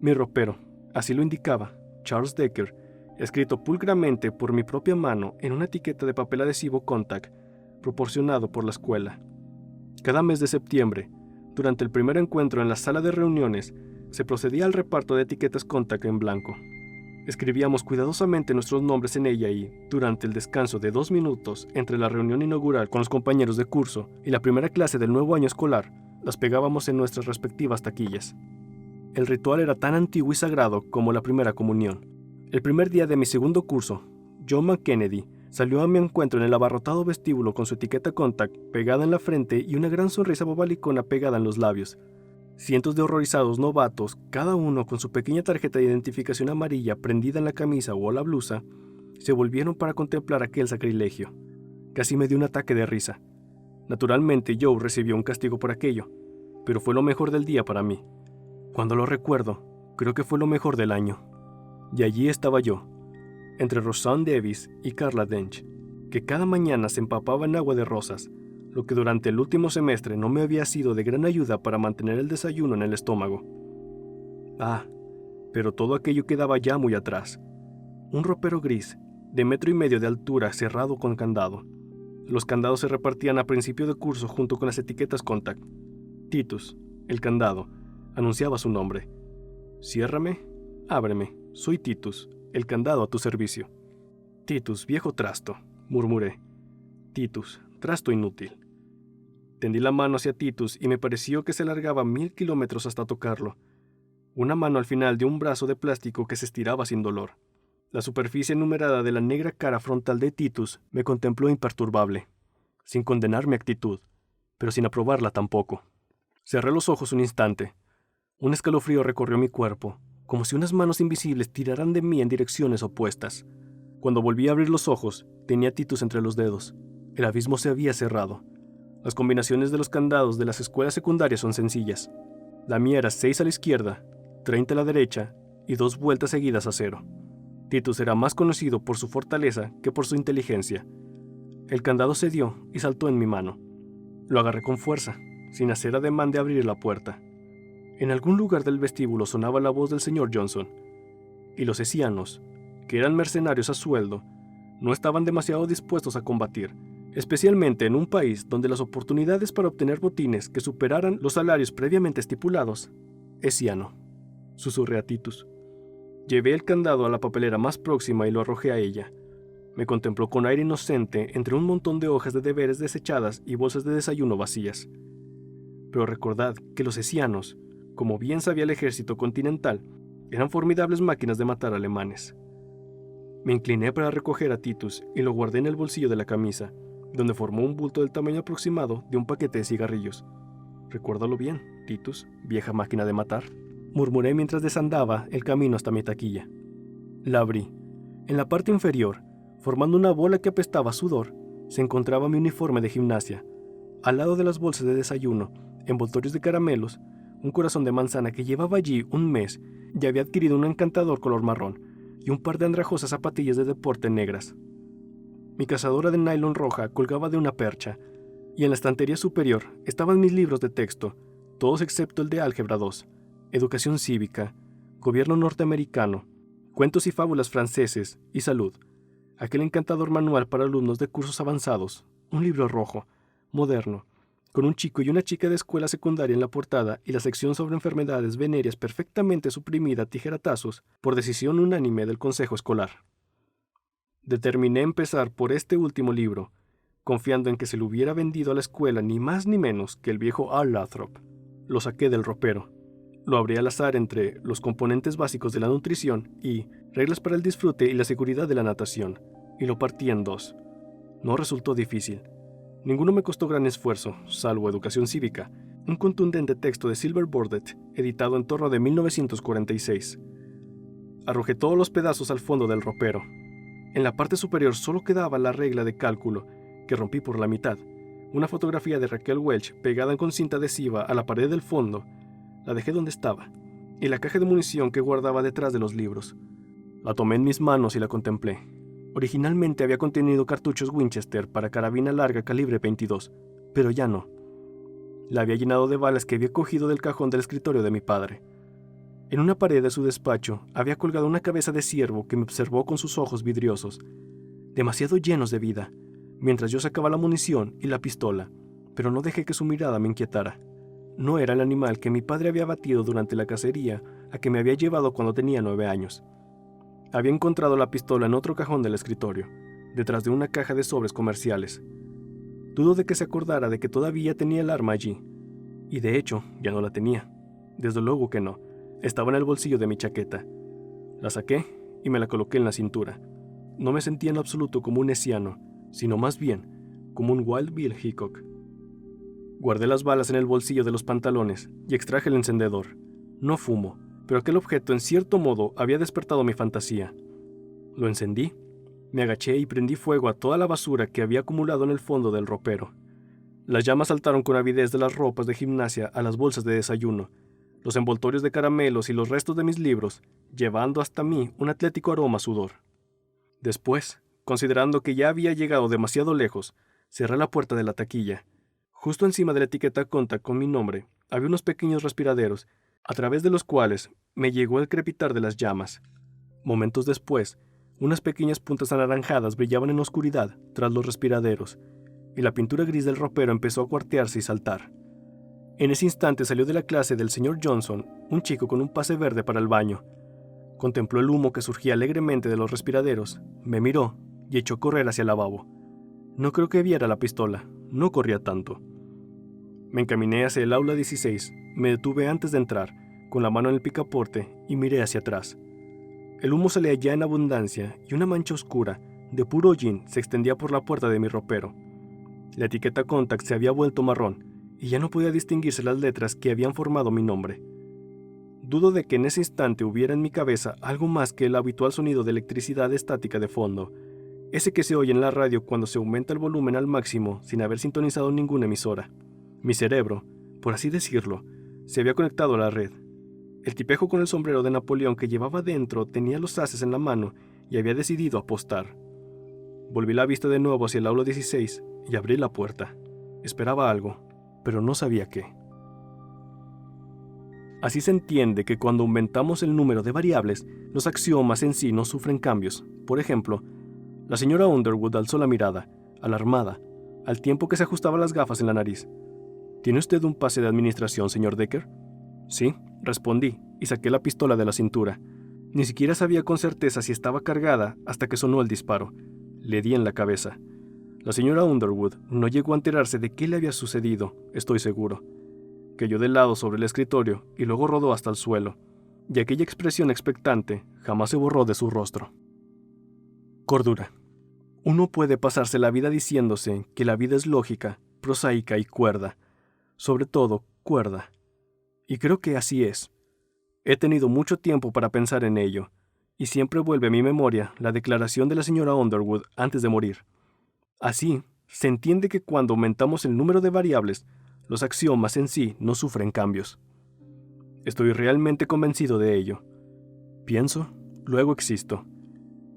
Speaker 1: Mi ropero, así lo indicaba, Charles Decker, escrito pulcramente por mi propia mano en una etiqueta de papel adhesivo Contact, proporcionado por la escuela. Cada mes de septiembre, durante el primer encuentro en la sala de reuniones, se procedía al reparto de etiquetas Contact en blanco. Escribíamos cuidadosamente nuestros nombres en ella y, durante el descanso de 2 minutos entre la reunión inaugural con los compañeros de curso y la primera clase del nuevo año escolar, las pegábamos en nuestras respectivas taquillas. El ritual era tan antiguo y sagrado como la primera comunión. El primer día de mi segundo curso, John McKennedy salió a mi encuentro en el abarrotado vestíbulo con su etiqueta Contact pegada en la frente y una gran sonrisa bobalicona pegada en los labios. Cientos de horrorizados novatos, cada uno con su pequeña tarjeta de identificación amarilla prendida en la camisa o la blusa, se volvieron para contemplar aquel sacrilegio. Casi me dio un ataque de risa. Naturalmente Joe recibió un castigo por aquello, pero fue lo mejor del día para mí. Cuando lo recuerdo, creo que fue lo mejor del año. Y allí estaba yo, entre Rosanne Davis y Carla Dench, que cada mañana se empapaba en agua de rosas, lo que durante el último semestre no me había sido de gran ayuda para mantener el desayuno en el estómago. Ah, pero todo aquello quedaba ya muy atrás. Un ropero gris, de 1,5 metros de altura, cerrado con candado. Los candados se repartían a principio de curso junto con las etiquetas Contact. Titus, el candado, anunciaba su nombre. Ciérrame, ábreme, soy Titus, el candado a tu servicio. Titus, viejo trasto, murmuré. Titus, trasto inútil. Tendí la mano hacia Titus y me pareció que se largaba 1000 kilómetros hasta tocarlo. Una mano al final de un brazo de plástico que se estiraba sin dolor. La superficie numerada de la negra cara frontal de Titus me contempló imperturbable, sin condenar mi actitud, pero sin aprobarla tampoco. Cerré los ojos un instante. Un escalofrío recorrió mi cuerpo, como si unas manos invisibles tiraran de mí en direcciones opuestas. Cuando volví a abrir los ojos, tenía a Titus entre los dedos. El abismo se había cerrado. Las combinaciones de los candados de las escuelas secundarias son sencillas. La mía era 6 a la izquierda, 30 a la derecha y 2 vueltas seguidas a 0. Titus era más conocido por su fortaleza que por su inteligencia. El candado cedió y saltó en mi mano. Lo agarré con fuerza, sin hacer ademán de abrir la puerta. En algún lugar del vestíbulo sonaba la voz del señor Johnson, y los hessianos, que eran mercenarios a sueldo, no estaban demasiado dispuestos a combatir, especialmente en un país donde las oportunidades para obtener botines que superaran los salarios previamente estipulados. Hessiano, susurré a Titus. Llevé el candado a la papelera más próxima y lo arrojé a ella. Me contempló con aire inocente entre un montón de hojas de deberes desechadas y bolsas de desayuno vacías. Pero recordad que los hessianos, como bien sabía el ejército continental, eran formidables máquinas de matar alemanes. Me incliné para recoger a Titus y lo guardé en el bolsillo de la camisa, donde formó un bulto del tamaño aproximado de un paquete de cigarrillos. Recuérdalo bien, Titus, vieja máquina de matar, murmuré mientras desandaba el camino hasta mi taquilla. La abrí. En la parte inferior, formando una bola que apestaba a sudor, se encontraba mi uniforme de gimnasia. Al lado de las bolsas de desayuno, envoltorios de caramelos, un corazón de manzana que llevaba allí un mes y había adquirido un encantador color marrón, y un par de andrajosas zapatillas de deporte negras. Mi cazadora de nylon roja colgaba de una percha, y en la estantería superior estaban mis libros de texto, todos excepto el de Álgebra 2, Educación Cívica, Gobierno Norteamericano, Cuentos y Fábulas Franceses y Salud, aquel encantador manual para alumnos de cursos avanzados, un libro rojo, moderno, con un chico y una chica de escuela secundaria en la portada y la sección sobre enfermedades venéreas perfectamente suprimida a tijeratazos por decisión unánime del consejo escolar. Determiné empezar por este último libro, confiando en que se lo hubiera vendido a la escuela ni más ni menos que el viejo R. Lathrop. Lo saqué del ropero. Lo abrí al azar entre los componentes básicos de la nutrición y reglas para el disfrute y la seguridad de la natación, y lo partí en 2. No resultó difícil. Ninguno me costó gran esfuerzo, salvo Educación Cívica, un contundente texto de Silver Bordet, editado en torno de 1946. Arrojé todos los pedazos al fondo del ropero. En la parte superior solo quedaba la regla de cálculo, que rompí por la mitad, una fotografía de Raquel Welch pegada con cinta adhesiva a la pared del fondo. La dejé donde estaba, y la caja de munición que guardaba detrás de los libros. La tomé en mis manos y la contemplé. Originalmente había contenido cartuchos Winchester para carabina larga calibre 22, pero ya no. La había llenado de balas que había cogido del cajón del escritorio de mi padre. En una pared de su despacho había colgado una cabeza de ciervo que me observó con sus ojos vidriosos, demasiado llenos de vida, mientras yo sacaba la munición y la pistola, pero no dejé que su mirada me inquietara. No era el animal que mi padre había abatido durante la cacería a que me había llevado cuando tenía 9 años. Había encontrado la pistola en otro cajón del escritorio, detrás de una caja de sobres comerciales. Dudo de que se acordara de que todavía tenía el arma allí, y de hecho ya no la tenía. Desde luego que no, estaba en el bolsillo de mi chaqueta. La saqué y me la coloqué en la cintura. no me sentía en absoluto como un hessiano, sino más bien como un Wild Bill Hickok. Guardé las balas en el bolsillo de los pantalones y extraje el encendedor. No fumo, pero aquel objeto en cierto modo había despertado mi fantasía. Lo encendí, me agaché y prendí fuego a toda la basura que había acumulado en el fondo del ropero. Las llamas saltaron con avidez de las ropas de gimnasia a las bolsas de desayuno, los envoltorios de caramelos y los restos de mis libros, llevando hasta mí un atlético aroma a sudor. Después, considerando que ya había llegado demasiado lejos, cerré la puerta de la taquilla. Justo encima de la etiqueta Contact con mi nombre, había unos pequeños respiraderos, a través de los cuales me llegó el crepitar de las llamas. Momentos después, unas pequeñas puntas anaranjadas brillaban en la oscuridad tras los respiraderos, y la pintura gris del ropero empezó a cuartearse y saltar. En ese instante salió de la clase del señor Johnson un chico con un pase verde para el baño. Contempló el humo que surgía alegremente de los respiraderos, me miró y echó a correr hacia el lavabo. No creo que viera la pistola, no corría tanto. Me encaminé hacia el aula 16, me detuve antes de entrar, con la mano en el picaporte, y miré hacia atrás. El humo salía ya en abundancia y una mancha oscura, de puro hollín, se extendía por la puerta de mi ropero. La etiqueta Contact se había vuelto marrón, y ya no podía distinguirse las letras que habían formado mi nombre. Dudo de que en ese instante hubiera en mi cabeza algo más que el habitual sonido de electricidad estática de fondo, ese que se oye en la radio cuando se aumenta el volumen al máximo sin haber sintonizado ninguna emisora. Mi cerebro, por así decirlo, se había conectado a la red. El tipejo con el sombrero de Napoleón que llevaba dentro tenía los ases en la mano y había decidido apostar. Volví la vista de nuevo hacia el aula 16 y abrí la puerta. Esperaba algo, pero no sabía qué. Así se entiende que cuando aumentamos el número de variables, los axiomas en sí no sufren cambios. Por ejemplo, la señora Underwood alzó la mirada, alarmada, al tiempo que se ajustaba las gafas en la nariz. ¿Tiene usted un pase de administración, señor Decker? Sí, respondí, y saqué la pistola de la cintura. Ni siquiera sabía con certeza si estaba cargada hasta que sonó el disparo. Le di en la cabeza. La señora Underwood no llegó a enterarse de qué le había sucedido, estoy seguro. Cayó de lado sobre el escritorio y luego rodó hasta el suelo, y aquella expresión expectante jamás se borró de su rostro. Cordura. Uno puede pasarse la vida diciéndose que la vida es lógica, prosaica y cuerda. Sobre todo, cuerda. Y creo que así es. He tenido mucho tiempo para pensar en ello, y siempre vuelve a mi memoria la declaración de la señora Underwood antes de morir. Así, se entiende que cuando aumentamos el número de variables, los axiomas en sí no sufren cambios. Estoy realmente convencido de ello. Pienso, luego existo.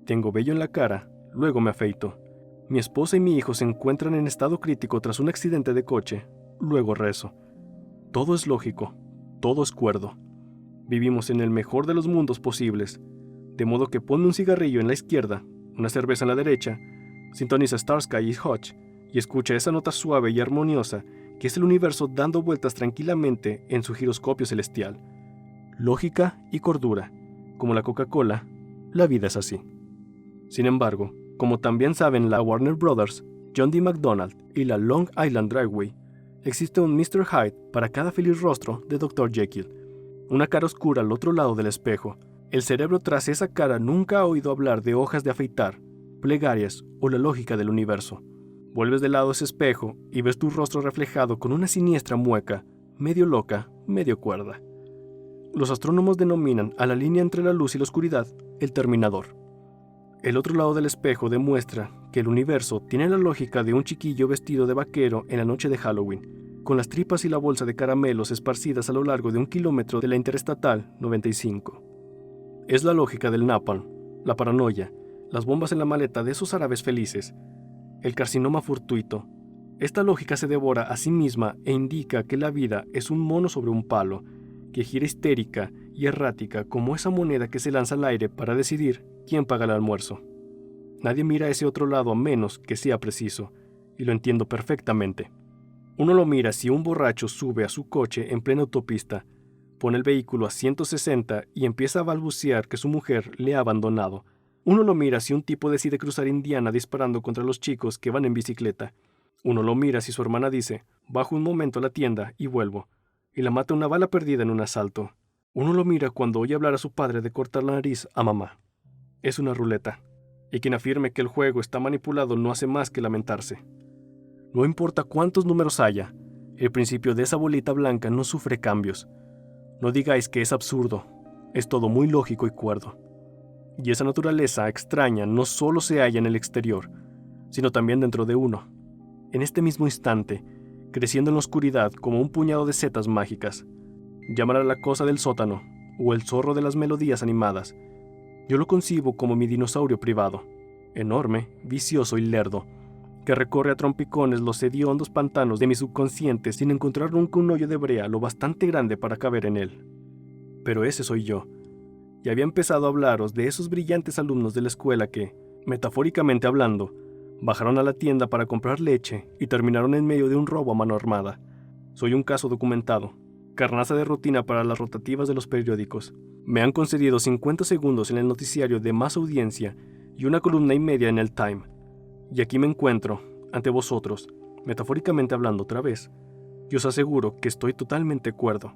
Speaker 1: Tengo vello en la cara, luego me afeito. Mi esposa y mi hijo se encuentran en estado crítico tras un accidente de coche, luego rezo. Todo es lógico, todo es cuerdo. Vivimos en el mejor de los mundos posibles, de modo que ponme un cigarrillo en la izquierda, una cerveza en la derecha, sintoniza Starsky y Hutch y escucha esa nota suave y armoniosa que es el universo dando vueltas tranquilamente en su giroscopio celestial. Lógica y cordura, como la Coca-Cola, la vida es así. Sin embargo, como también saben la Warner Brothers, John D. McDonald y la Long Island Dragway, existe un Mr. Hyde para cada feliz rostro de Dr. Jekyll, una cara oscura al otro lado del espejo. El cerebro tras esa cara nunca ha oído hablar de hojas de afeitar, plegarias o la lógica del universo. Vuelves de lado ese espejo y ves tu rostro reflejado con una siniestra mueca, medio loca, medio cuerda. Los astrónomos denominan a la línea entre la luz y la oscuridad el terminador. El otro lado del espejo demuestra que el universo tiene la lógica de un chiquillo vestido de vaquero en la noche de Halloween, con las tripas y la bolsa de caramelos esparcidas a lo largo de 1 kilómetro de la Interestatal 95. Es la lógica del napalm, la paranoia, las bombas en la maleta de esos árabes felices, el carcinoma fortuito. Esta lógica se devora a sí misma e indica que la vida es un mono sobre un palo, que gira histérica y errática como esa moneda que se lanza al aire para decidir quién paga el almuerzo. Nadie mira a ese otro lado a menos que sea preciso, y lo entiendo perfectamente. Uno lo mira si un borracho sube a su coche en plena autopista, pone el vehículo a 160 y empieza a balbucear que su mujer le ha abandonado. Uno lo mira si un tipo decide cruzar Indiana disparando contra los chicos que van en bicicleta. Uno lo mira si su hermana dice, bajo un momento a la tienda y vuelvo, y la mata una bala perdida en un asalto. Uno lo mira cuando oye hablar a su padre de cortar la nariz a mamá. Es una ruleta. y quien afirme que el juego está manipulado no hace más que lamentarse. No importa cuántos números haya, el principio de esa bolita blanca no sufre cambios. No digáis que es absurdo, es todo muy lógico y cuerdo. Y esa naturaleza extraña no solo se halla en el exterior, sino también dentro de uno, en este mismo instante, creciendo en la oscuridad como un puñado de setas mágicas. Llámala la cosa del sótano, o el zorro de las melodías animadas. Yo lo concibo como mi dinosaurio privado, enorme, vicioso y lerdo, que recorre a trompicones los hediondos pantanos de mi subconsciente sin encontrar nunca un hoyo de brea lo bastante grande para caber en él. Pero ese soy yo, y había empezado a hablaros de esos brillantes alumnos de la escuela que, metafóricamente hablando, bajaron a la tienda para comprar leche y terminaron en medio de un robo a mano armada. Soy un caso documentado, carnaza de rutina para las rotativas de los periódicos. Me han concedido 50 segundos en el noticiario de más audiencia y una columna y media en el Time. Y aquí me encuentro, ante vosotros, metafóricamente hablando otra vez, y os aseguro que estoy totalmente cuerdo.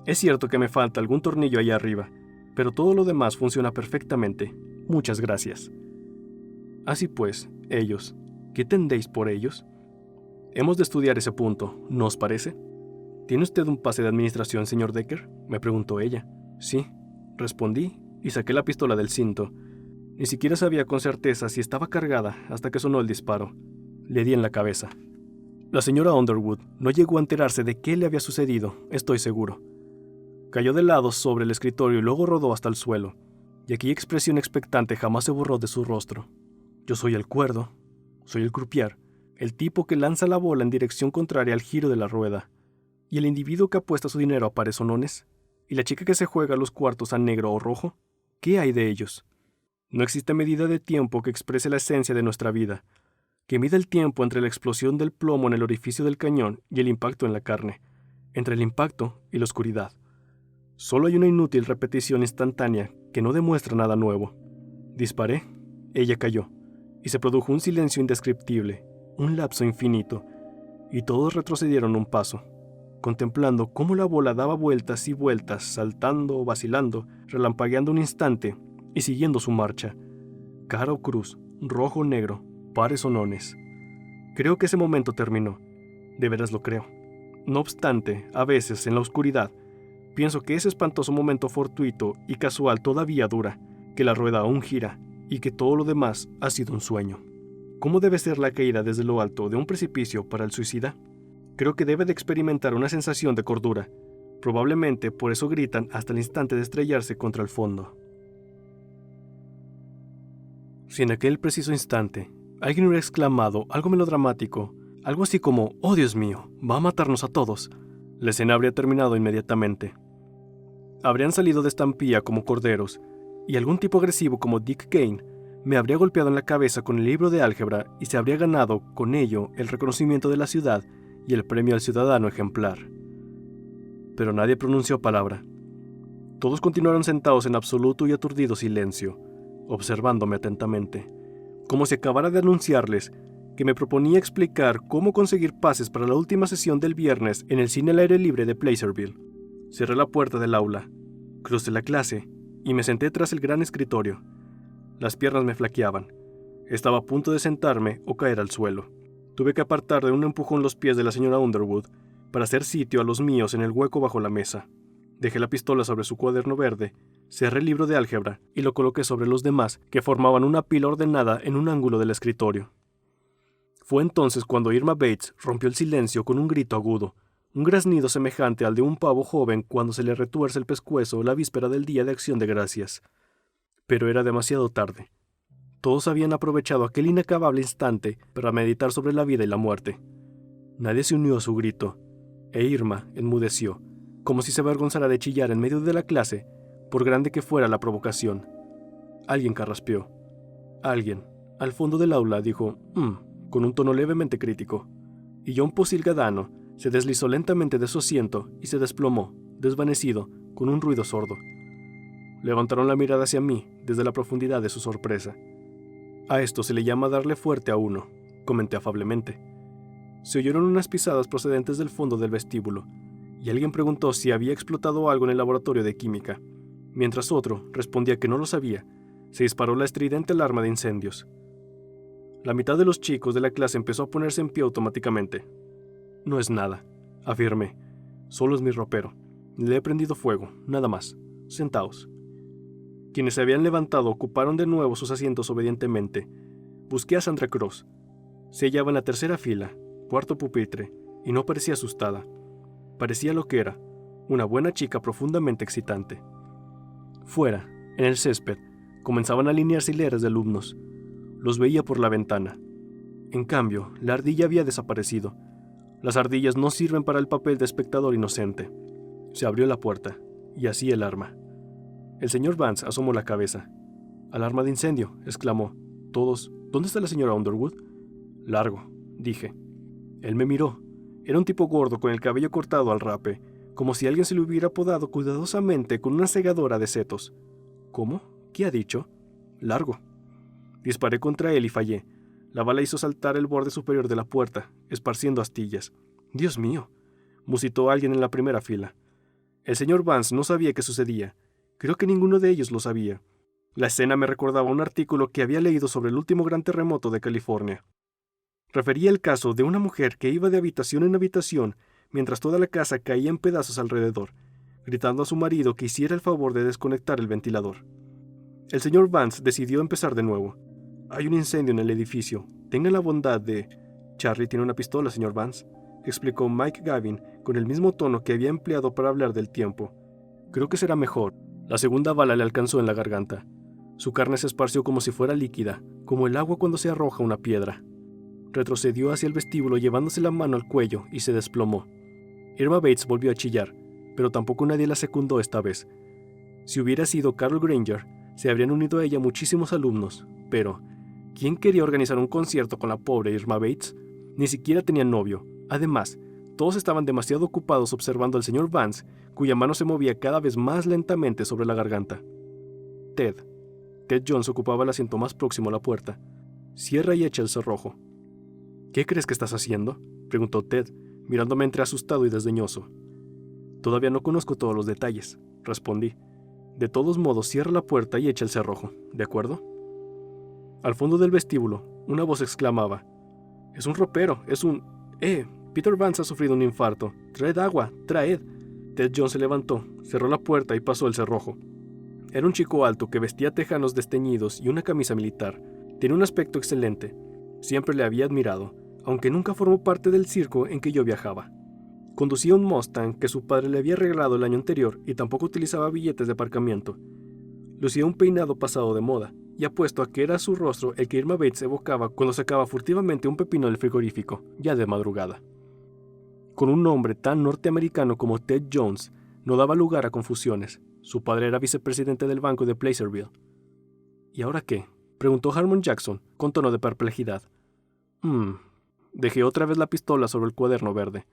Speaker 1: Es cierto que me falta algún tornillo allá arriba, pero todo lo demás funciona perfectamente. Muchas gracias. Así pues, ellos, ¿qué tendéis por ellos? Hemos de estudiar ese punto, ¿no os parece? ¿Tiene usted un pase de administración, señor Decker?, me preguntó ella. Sí, respondí, y saqué la pistola del cinto. Ni siquiera sabía con certeza si estaba cargada hasta que sonó el disparo. Le di en la cabeza. La señora Underwood no llegó a enterarse de qué le había sucedido, estoy seguro. Cayó de lado sobre el escritorio y luego rodó hasta el suelo, y aquella expresión expectante jamás se borró de su rostro. Yo soy el cuerdo, soy el croupier, el tipo que lanza la bola en dirección contraria al giro de la rueda, y el individuo que apuesta su dinero a pares o nones, y la chica que se juega los cuartos a negro o rojo. ¿Qué hay de ellos? No existe medida de tiempo que exprese la esencia de nuestra vida, que mida el tiempo entre la explosión del plomo en el orificio del cañón y el impacto en la carne, entre el impacto y la oscuridad. Solo hay una inútil repetición instantánea que no demuestra nada nuevo. Disparé, ella cayó, y se produjo un silencio indescriptible, un lapso infinito, y todos retrocedieron un paso, contemplando cómo la bola daba vueltas y vueltas, saltando o vacilando, relampagueando un instante y siguiendo su marcha, cara o cruz, rojo o negro, pares o nones. Creo que ese momento terminó, de veras lo creo. No obstante, a veces, en la oscuridad, pienso que ese espantoso momento fortuito y casual todavía dura, que la rueda aún gira y que todo lo demás ha sido un sueño. ¿Cómo debe ser la caída desde lo alto de un precipicio para el suicida? Creo que debe de experimentar una sensación de cordura. Probablemente por eso gritan hasta el instante de estrellarse contra el fondo. Si en aquel preciso instante alguien hubiera exclamado algo melodramático, algo así como «¡Oh, Dios mío! ¡Va a matarnos a todos!», la escena habría terminado inmediatamente. Habrían salido de estampilla como corderos, y algún tipo agresivo como Dick Kane me habría golpeado en la cabeza con el libro de álgebra y se habría ganado, con ello, el reconocimiento de la ciudad y el premio al ciudadano ejemplar. Pero nadie pronunció palabra. Todos continuaron sentados en absoluto y aturdido silencio, observándome atentamente, como si acabara de anunciarles que me proponía explicar cómo conseguir pases para la última sesión del viernes en el cine al aire libre de Placerville. Cerré la puerta del aula, crucé la clase y me senté tras el gran escritorio. Las piernas me flaqueaban. Estaba a punto de sentarme o caer al suelo. Tuve que apartar de un empujón los pies de la señora Underwood para hacer sitio a los míos en el hueco bajo la mesa. Dejé la pistola sobre su cuaderno verde, cerré el libro de álgebra y lo coloqué sobre los demás, que formaban una pila ordenada en un ángulo del escritorio. Fue entonces cuando Irma Bates rompió el silencio con un grito agudo, un graznido semejante al de un pavo joven cuando se le retuerce el pescuezo la víspera del Día de Acción de Gracias. Pero era demasiado tarde. Todos habían aprovechado aquel inacabable instante para meditar sobre la vida y la muerte. Nadie se unió a su grito, e Irma enmudeció, como si se avergonzara de chillar en medio de la clase, por grande que fuera la provocación. Alguien carraspeó. Alguien, al fondo del aula, dijo con un tono levemente crítico, y John Posilgadano se deslizó lentamente de su asiento y se desplomó, desvanecido, con un ruido sordo. Levantaron la mirada hacia mí desde la profundidad de su sorpresa. A esto se le llama darle fuerte a uno, comenté afablemente. Se oyeron unas pisadas procedentes del fondo del vestíbulo, y alguien preguntó si había explotado algo en el laboratorio de química, mientras otro respondía que no lo sabía, Se disparó la estridente alarma de incendios. La mitad de los chicos de la clase empezó a ponerse en pie automáticamente. No es nada, afirmé. Solo es mi ropero. Le he prendido fuego, nada más. Sentaos. Quienes se habían levantado ocuparon de nuevo sus asientos obedientemente. Busqué a Sandra Cross. Se hallaba en la tercera fila, cuarto pupitre, y no parecía asustada. Parecía lo que era, una buena chica profundamente excitante. Fuera, en el césped, comenzaban a alinearse hileras de alumnos. Los veía por la ventana. En cambio, la ardilla había desaparecido. Las ardillas no sirven para el papel de espectador inocente. Se abrió la puerta, y así el arma. El señor Vance asomó la cabeza. «Alarma de incendio», exclamó. Todos, «¿Dónde está la señora Underwood?» «Largo», dije. Él me miró. Era un tipo gordo con el cabello cortado al rape, como si alguien se lo hubiera podado cuidadosamente con una segadora de setos. «¿Cómo? ¿Qué ha dicho?» «Largo». Disparé contra él y fallé. La bala hizo saltar el borde superior de la puerta, esparciendo astillas. «Dios mío», musitó alguien en la primera fila. El señor Vance no sabía qué sucedía. Creo que ninguno de ellos lo sabía. La escena me recordaba un artículo que había leído sobre el último gran terremoto de California. Refería el caso de una mujer que iba de habitación en habitación mientras toda la casa caía en pedazos alrededor, gritando a su marido que hiciera el favor de desconectar el ventilador. El señor Vance decidió empezar de nuevo. «Hay un incendio en el edificio. Tenga la bondad de...» «Charlie tiene una pistola, señor Vance», explicó Mike Gavin con el mismo tono que había empleado para hablar del tiempo. «Creo que será mejor». La segunda bala le alcanzó en la garganta. Su carne se esparció como si fuera líquida, como el agua cuando se arroja una piedra. Retrocedió hacia el vestíbulo llevándose la mano al cuello y se desplomó. Irma Bates volvió a chillar, pero tampoco nadie la secundó esta vez. Si hubiera sido Carol Granger, se habrían unido a ella muchísimos alumnos, pero ¿quién quería organizar un concierto con la pobre Irma Bates? Ni siquiera tenía novio. Además, todos estaban demasiado ocupados observando al señor Vance, cuya mano se movía cada vez más lentamente sobre la garganta. Ted Jones ocupaba el asiento más próximo a la puerta. «Cierra y echa el cerrojo». «¿Qué crees que estás haciendo?», preguntó Ted, mirándome entre asustado y desdeñoso. «Todavía no conozco todos los detalles», respondí. «De todos modos, cierra la puerta y echa el cerrojo, ¿de acuerdo?». Al fondo del vestíbulo, una voz exclamaba: «Es un ropero, es un... Peter Vance ha sufrido un infarto. Traed agua, traed». Ted Jones se levantó, cerró la puerta y pasó el cerrojo. Era un chico alto que vestía tejanos desteñidos y una camisa militar. Tenía un aspecto excelente. Siempre le había admirado, aunque nunca formó parte del circo en que yo viajaba. Conducía un Mustang que su padre le había regalado el año anterior y tampoco utilizaba billetes de aparcamiento. Lucía un peinado pasado de moda, y apuesto a que era su rostro el que Irma Bates evocaba cuando sacaba furtivamente un pepino del frigorífico, ya de madrugada. Con un nombre tan norteamericano como Ted Jones, no daba lugar a confusiones. Su padre era vicepresidente del banco de Placerville. «¿Y ahora qué?», preguntó Harmon Jackson, con tono de perplejidad. Dejé otra vez la pistola sobre el cuaderno verde.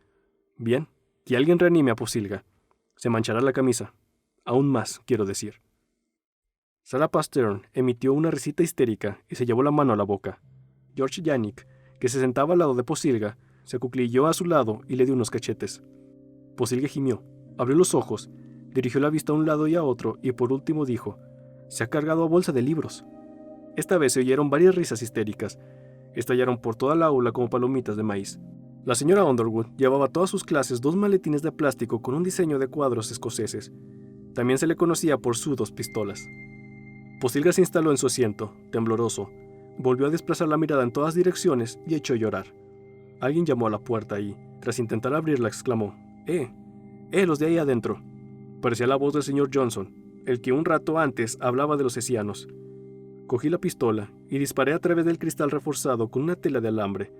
Speaker 1: «Bien, que alguien reanime a Posilga. Se manchará la camisa. Aún más, quiero decir». Sarah Pastern emitió una risita histérica y se llevó la mano a la boca. George Yannick, que se sentaba al lado de Posilga, se acuclilló a su lado y le dio unos cachetes. Posilga gimió, abrió los ojos, dirigió la vista a un lado y a otro y por último dijo: «Se ha cargado a bolsa de libros». Esta vez se oyeron varias risas histéricas. Estallaron por toda la aula como palomitas de maíz. La señora Underwood llevaba a todas sus clases 2 maletines de plástico con un diseño de cuadros escoceses. También se le conocía por sus 2 pistolas. Posilga se instaló en su asiento, tembloroso. Volvió a desplazar la mirada en todas direcciones y echó a llorar. Alguien llamó a la puerta y, tras intentar abrirla, exclamó: los de ahí adentro». Parecía la voz del señor Johnson, el que un rato antes hablaba de los hessianos. Cogí la pistola y disparé a través del cristal reforzado con una tela de alambre.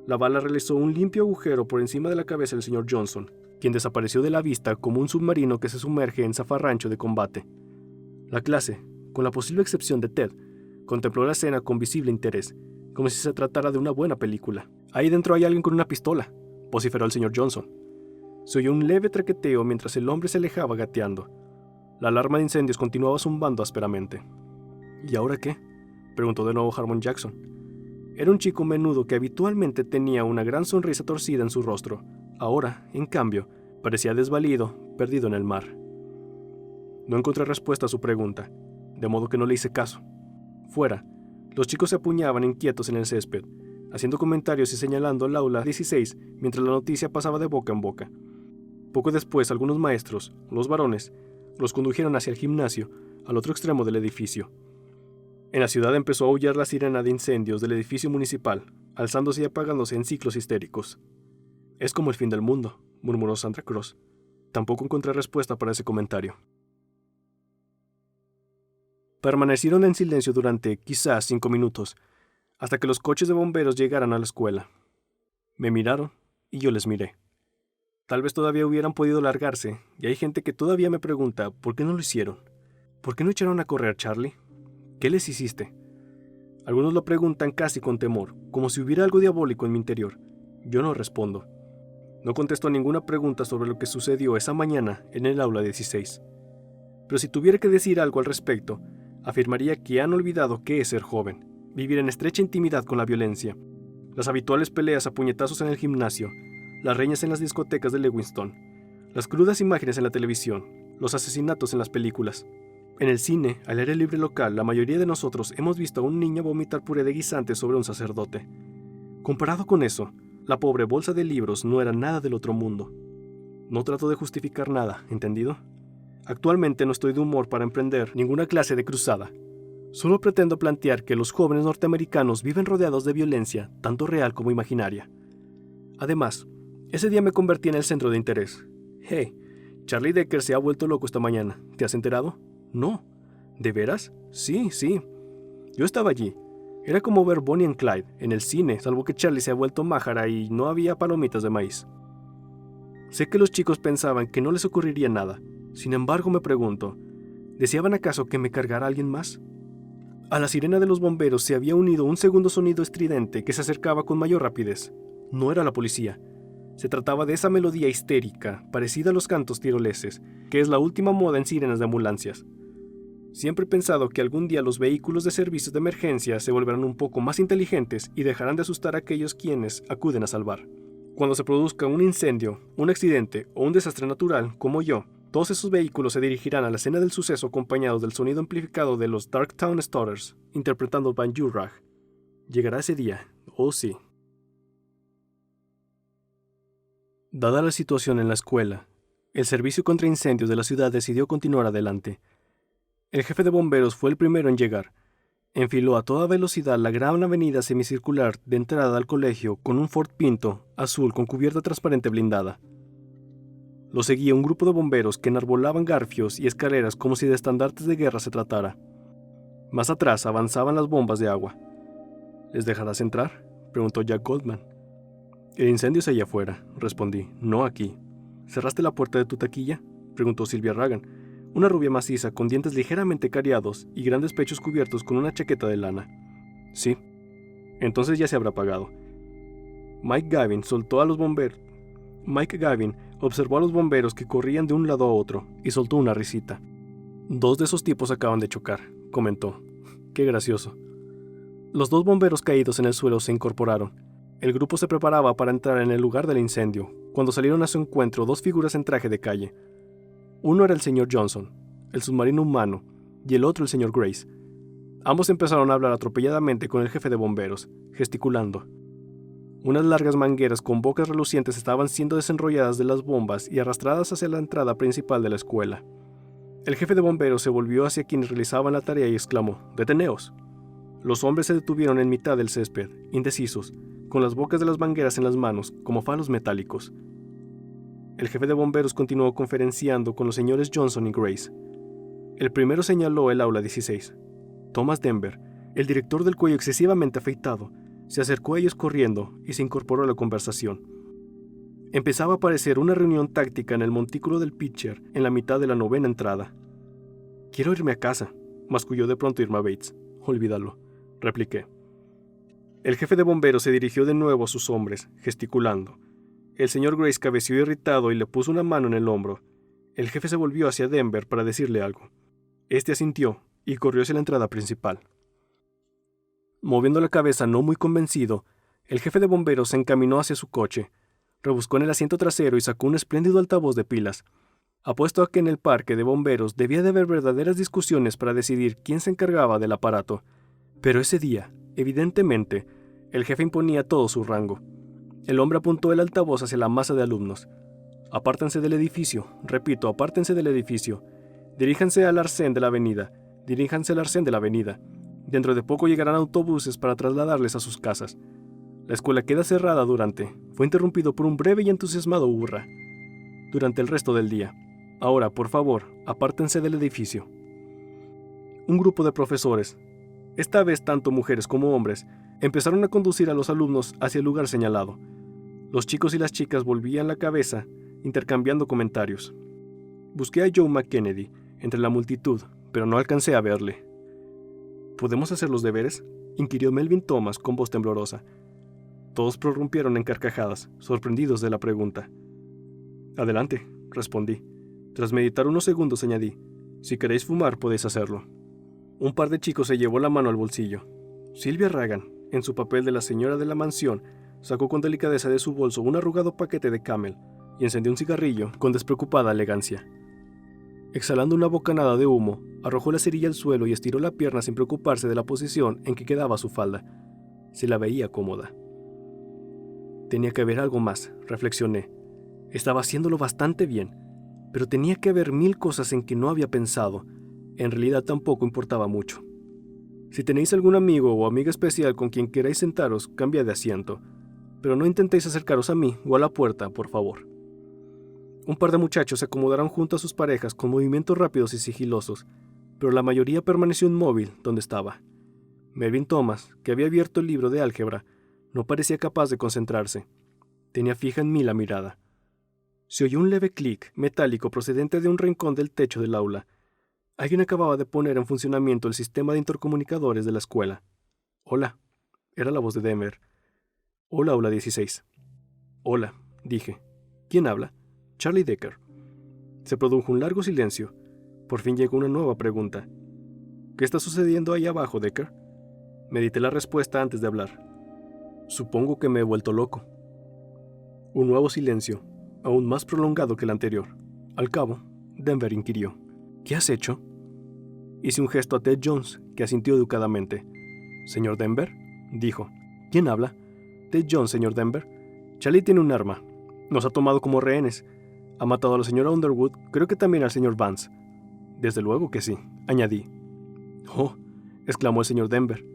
Speaker 1: La bala realizó un limpio agujero por encima de la cabeza del señor Johnson, quien desapareció de la vista como un submarino que se sumerge en zafarrancho de combate. La clase, con la posible excepción de Ted, contempló la escena con visible interés, como si se tratara de una buena película. «Ahí dentro hay alguien con una pistola», vociferó el señor Johnson. Se oyó un leve traqueteo mientras el hombre se alejaba gateando. La alarma de incendios continuaba zumbando ásperamente. «¿Y ahora qué?», preguntó de nuevo Harmon Jackson. Era un chico menudo que habitualmente tenía una gran sonrisa torcida en su rostro. Ahora, en cambio, parecía desvalido, perdido en el mar. No encontré respuesta a su pregunta, de modo que no le hice caso. Fuera, los chicos se apuñaban inquietos en el césped, haciendo comentarios y señalando el aula 16 mientras la noticia pasaba de boca en boca. Poco después, algunos maestros, los varones, los condujeron hacia el gimnasio, al otro extremo del edificio. En la ciudad empezó a aullar la sirena de incendios del edificio municipal, alzándose y apagándose en ciclos histéricos. «Es como el fin del mundo», murmuró Sandra Cross. Tampoco encontré respuesta para ese comentario. Permanecieron en silencio durante, quizás, 5 minutos, hasta que los coches de bomberos llegaran a la escuela. Me miraron, y yo les miré. Tal vez todavía hubieran podido largarse, y hay gente que todavía me pregunta ¿por qué no lo hicieron? ¿Por qué no echaron a correr, Charlie? ¿Qué les hiciste? Algunos lo preguntan casi con temor, como si hubiera algo diabólico en mi interior. Yo no respondo. No contesto ninguna pregunta sobre lo que sucedió esa mañana en el aula 16. Pero si tuviera que decir algo al respecto, afirmaría que han olvidado qué es ser joven, vivir en estrecha intimidad con la violencia, las habituales peleas a puñetazos en el gimnasio, las reñas en las discotecas de Lewiston, las crudas imágenes en la televisión, los asesinatos en las películas. En el cine, al aire libre local, la mayoría de nosotros hemos visto a un niño vomitar puré de guisante sobre un sacerdote. Comparado con eso, la pobre bolsa de libros no era nada del otro mundo. No trato de justificar nada, ¿entendido? Actualmente no estoy de humor para emprender ninguna clase de cruzada. Solo pretendo plantear que los jóvenes norteamericanos viven rodeados de violencia, tanto real como imaginaria. Además, ese día me convertí en el centro de interés. Hey, Charlie Decker se ha vuelto loco esta mañana. ¿Te has enterado? No. ¿De veras? Sí. Yo estaba allí. Era como ver Bonnie and Clyde en el cine, salvo que Charlie se ha vuelto májara y no había palomitas de maíz. Sé que los chicos pensaban que no les ocurriría nada. Sin embargo, me pregunto, ¿deseaban acaso que me cargara alguien más? A la sirena de los bomberos se había unido un segundo sonido estridente que se acercaba con mayor rapidez. No era la policía. Se trataba de esa melodía histérica, parecida a los cantos tiroleses, que es la última moda en sirenas de ambulancias. Siempre he pensado que algún día los vehículos de servicios de emergencia se volverán un poco más inteligentes y dejarán de asustar a aquellos quienes acuden a salvar. Cuando se produzca un incendio, un accidente o un desastre natural, como yo, todos esos vehículos se dirigirán a la escena del suceso acompañados del sonido amplificado de los Darktown Stutters, interpretando Banjo-Rag. Llegará ese día, oh sí. Dada la situación en la escuela, el servicio contra incendios de la ciudad decidió continuar adelante. El jefe de bomberos fue el primero en llegar. Enfiló a toda velocidad la gran avenida semicircular de entrada al colegio con un Ford Pinto azul con cubierta transparente blindada. Lo seguía un grupo de bomberos que enarbolaban garfios y escaleras como si de estandartes de guerra se tratara. Más atrás avanzaban las bombas de agua. ¿Les dejarás entrar?, preguntó Jack Goldman. El incendio es allá afuera, respondí, no aquí. ¿Cerraste la puerta de tu taquilla?, preguntó Sylvia Ragan, una rubia maciza con dientes ligeramente cariados y grandes pechos cubiertos con una chaqueta de lana. Sí. Entonces ya se habrá apagado. Mike Gavin observó a los bomberos que corrían de un lado a otro y soltó una risita. 2 de esos tipos acaban de chocar, comentó. Qué gracioso. Los 2 bomberos caídos en el suelo se incorporaron. El grupo se preparaba para entrar en el lugar del incendio, cuando salieron a su encuentro 2 figuras en traje de calle. Uno era el señor Johnson, el submarino humano, y el otro el señor Grace. Ambos empezaron a hablar atropelladamente con el jefe de bomberos, gesticulando. Unas largas mangueras con bocas relucientes estaban siendo desenrolladas de las bombas y arrastradas hacia la entrada principal de la escuela. El jefe de bomberos se volvió hacia quienes realizaban la tarea y exclamó, «¡Deteneos!». Los hombres se detuvieron en mitad del césped, indecisos, con las bocas de las mangueras en las manos, como falos metálicos. El jefe de bomberos continuó conferenciando con los señores Johnson y Grace. El primero señaló el aula 16. Thomas Denver, el director del cuello excesivamente afeitado, se acercó a ellos corriendo y se incorporó a la conversación. Empezaba a parecer una reunión táctica en el montículo del pitcher en la mitad de la 9ª entrada. «Quiero irme a casa», masculló de pronto Irma Bates. «Olvídalo», repliqué. El jefe de bomberos se dirigió de nuevo a sus hombres, gesticulando. El señor Grace cabeció irritado y le puso una mano en el hombro. El jefe se volvió hacia Denver para decirle algo. Este asintió y corrió hacia la entrada principal. Moviendo la cabeza no muy convencido, el jefe de bomberos se encaminó hacia su coche, rebuscó en el asiento trasero y sacó un espléndido altavoz de pilas. Apuesto a que en el parque de bomberos debía de haber verdaderas discusiones para decidir quién se encargaba del aparato. Pero ese día, evidentemente, el jefe imponía todo su rango. El hombre apuntó el altavoz hacia la masa de alumnos. Apártense del edificio, repito, apártense del edificio. Diríjanse al arcén de la avenida, diríjanse al arcén de la avenida. Dentro de poco llegarán autobuses para trasladarles a sus casas. La escuela queda cerrada fue interrumpido por un breve y entusiasmado hurra. Durante el resto del día. Ahora, por favor, apártense del edificio. Un grupo de profesores, esta vez tanto mujeres como hombres, empezaron a conducir a los alumnos hacia el lugar señalado. Los chicos y las chicas volvían la cabeza, intercambiando comentarios. Busqué a Joe McKennedy entre la multitud, pero no alcancé a verle. ¿Podemos hacer los deberes?, inquirió Melvin Thomas con voz temblorosa. Todos prorrumpieron en carcajadas, sorprendidos de la pregunta. Adelante, respondí. Tras meditar unos segundos añadí, si queréis fumar podéis hacerlo. Un par de chicos se llevó la mano al bolsillo. Sylvia Ragan, en su papel de la señora de la mansión, sacó con delicadeza de su bolso un arrugado paquete de Camel y encendió un cigarrillo con despreocupada elegancia. Exhalando una bocanada de humo, arrojó la cerilla al suelo y estiró la pierna sin preocuparse de la posición en que quedaba su falda. Se la veía cómoda. Tenía que haber algo más, reflexioné. Estaba haciéndolo bastante bien, pero tenía que haber 1000 cosas en que no había pensado. En realidad tampoco importaba mucho. Si tenéis algún amigo o amiga especial con quien queráis sentaros, cambiad de asiento, pero no intentéis acercaros a mí o a la puerta, por favor. Un par de muchachos se acomodaron junto a sus parejas con movimientos rápidos y sigilosos, pero la mayoría permaneció inmóvil donde estaba. Melvin Thomas, que había abierto el libro de álgebra, no parecía capaz de concentrarse. Tenía fija en mí la mirada. Se oyó un leve clic metálico procedente de un rincón del techo del aula. Alguien acababa de poner en funcionamiento el sistema de intercomunicadores de la escuela. «Hola», era la voz de Denver. «Hola, aula 16». «Hola», dije. «¿Quién habla?» «Charlie Decker». Se produjo un largo silencio. Por fin llegó una nueva pregunta. «¿Qué está sucediendo ahí abajo, Decker?» Medité la respuesta antes de hablar. «Supongo que me he vuelto loco». Un nuevo silencio, aún más prolongado que el anterior. Al cabo, Denver inquirió. «¿Qué has hecho?» Hice un gesto a Ted Jones, que asintió educadamente. «¿Señor Denver?» dijo. «¿Quién habla?» «Ted Jones, señor Denver. Charlie tiene un arma. Nos ha tomado como rehenes. Ha matado a la señora Underwood, creo que también al señor Vance». «Desde luego que sí», añadí. «Oh», exclamó el señor Denver.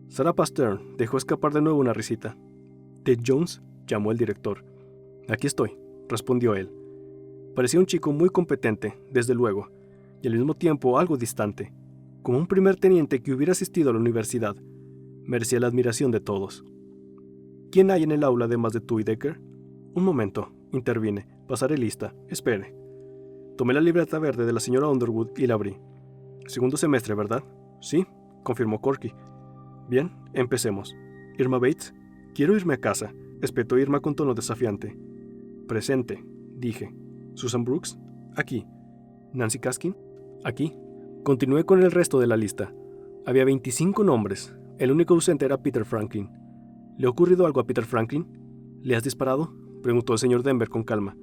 Speaker 1: Sarah Pastern dejó escapar de nuevo una risita. «Ted Jones», llamó el director. «Aquí estoy», respondió él. Parecía un chico muy competente, desde luego, y al mismo tiempo algo distante, como un primer teniente que hubiera asistido a la universidad. Merecía la admiración de todos. «¿Quién hay en el aula además de tú y Decker?» «Un momento», intervine. «Pasaré lista. Espere». Tomé la libreta verde de la señora Underwood y la abrí. «Segundo semestre, ¿verdad?» «Sí», confirmó Corky. «Bien, empecemos. Irma Bates». «Quiero irme a casa», espetó Irma con tono desafiante. «Presente», dije. «Susan Brooks». «Aquí». «Nancy Kaskin». «Aquí». Continué con el resto de la lista. Había 25 nombres. El único ausente era Peter Franklin. ¿Le ha ocurrido algo a Peter Franklin? ¿Le has disparado?, preguntó el señor Denver con calma.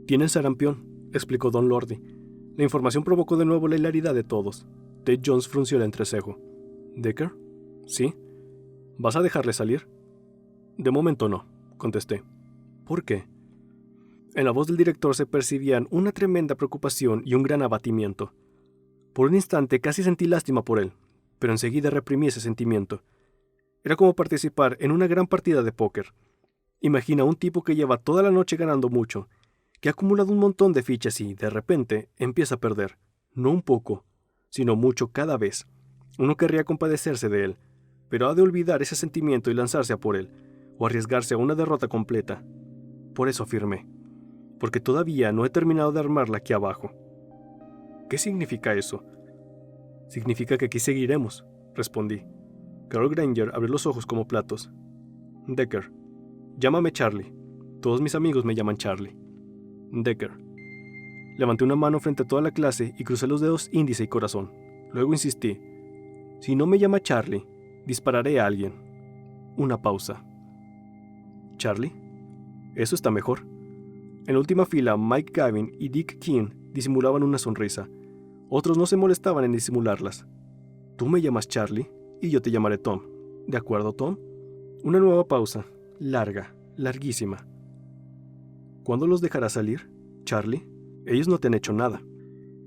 Speaker 1: «Tiene el sarampión», explicó Don Lordy. La información provocó de nuevo la hilaridad de todos. Ted Jones frunció el entrecejo. «¿Decker?» «Sí». «¿Vas a dejarle salir?» «De momento no», contesté. «¿Por qué?» En la voz del director se percibían una tremenda preocupación y un gran abatimiento. Por un instante casi sentí lástima por él, pero enseguida reprimí ese sentimiento. Era como participar en una gran partida de póker. Imagina un tipo que lleva toda la noche ganando mucho, que ha acumulado un montón de fichas y, de repente, empieza a perder. No un poco, sino mucho cada vez. Uno querría compadecerse de él, pero ha de olvidar ese sentimiento y lanzarse a por él, o arriesgarse a una derrota completa. Por eso afirmé. Porque todavía no he terminado de armarla aquí abajo. ¿Qué significa eso? Significa que aquí seguiremos, respondí. Carol Granger abrió los ojos como platos. Decker. Llámame Charlie. Todos mis amigos me llaman Charlie. Decker. Levanté una mano frente a toda la clase y crucé los dedos índice y corazón. Luego insistí. Si no me llama Charlie, dispararé a alguien. Una pausa. ¿Charlie? Eso está mejor. En la última fila, Mike Gavin y Dick King disimulaban una sonrisa. Otros no se molestaban en disimularlas. ¿Tú me llamas Charlie?, y yo te llamaré Tom. ¿De acuerdo, Tom? Una nueva pausa, larga, larguísima. ¿Cuándo los dejarás salir, Charlie? Ellos no te han hecho nada.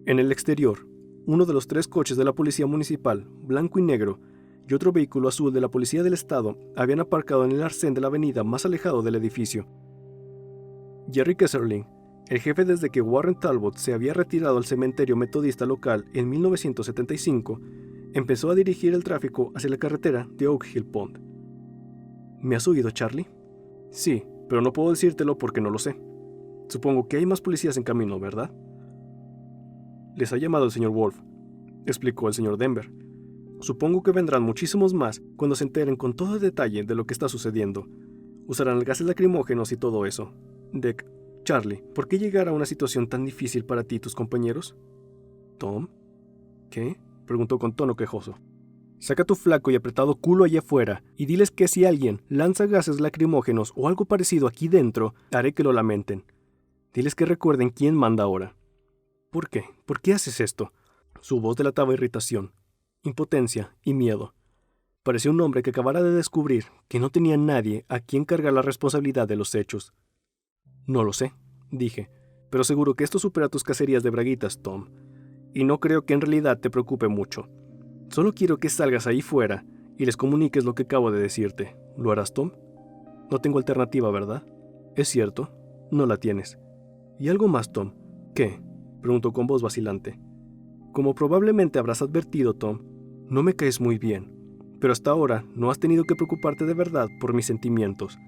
Speaker 1: En el exterior, uno de los 3 coches de la policía municipal, blanco y negro, y otro vehículo azul de la policía del estado habían aparcado en el arcén de la avenida más alejado del edificio. Jerry Kesserling, el jefe desde que Warren Talbot se había retirado al cementerio metodista local en 1975, empezó a dirigir el tráfico hacia la carretera de Oak Hill Pond. ¿Me has oído, Charlie? Sí, pero no puedo decírtelo porque no lo sé. Supongo que hay más policías en camino, ¿verdad? Les ha llamado el señor Wolf, explicó el señor Denver. Supongo que vendrán muchísimos más cuando se enteren con todo el detalle de lo que está sucediendo. Usarán gases lacrimógenos y todo eso. Dick, Charlie, ¿por qué llegar a una situación tan difícil para ti y tus compañeros? ¿Tom? ¿Qué? Preguntó con tono quejoso. Saca tu flaco y apretado culo allá afuera y diles que si alguien lanza gases lacrimógenos o algo parecido aquí dentro, haré que lo lamenten. Diles que recuerden quién manda ahora. ¿Por qué? ¿Por qué haces esto? Su voz delataba irritación, impotencia y miedo. Parecía un hombre que acabara de descubrir que no tenía nadie a quien cargar la responsabilidad de los hechos. No lo sé, dije, pero seguro que esto supera tus cacerías de braguitas, Tom. Y no creo que en realidad te preocupe mucho. Solo quiero que salgas ahí fuera y les comuniques lo que acabo de decirte. ¿Lo harás, Tom? No tengo alternativa, ¿verdad? Es cierto, no la tienes. ¿Y algo más, Tom? ¿Qué? Preguntó con voz vacilante. Como probablemente habrás advertido, Tom, no me caes muy bien, pero hasta ahora no has tenido que preocuparte de verdad por mis sentimientos.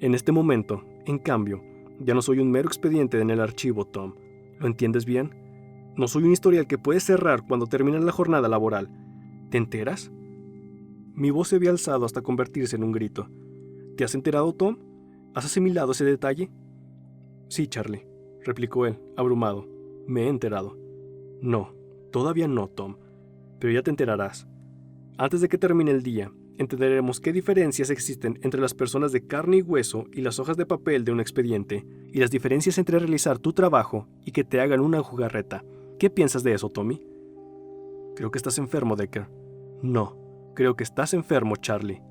Speaker 1: En este momento, en cambio, ya no soy un mero expediente en el archivo, Tom. ¿Lo entiendes bien? No soy un historial que puedes cerrar cuando termina la jornada laboral. ¿Te enteras? Mi voz se había alzado hasta convertirse en un grito. ¿Te has enterado, Tom? ¿Has asimilado ese detalle? Sí, Charlie, replicó él, abrumado. Me he enterado. No, todavía no, Tom. Pero ya te enterarás. Antes de que termine el día, entenderemos qué diferencias existen entre las personas de carne y hueso y las hojas de papel de un expediente, y las diferencias entre realizar tu trabajo y que te hagan una jugarreta. ¿Qué piensas de eso, Tommy? Creo que estás enfermo, Decker. No, creo que estás enfermo, Charlie.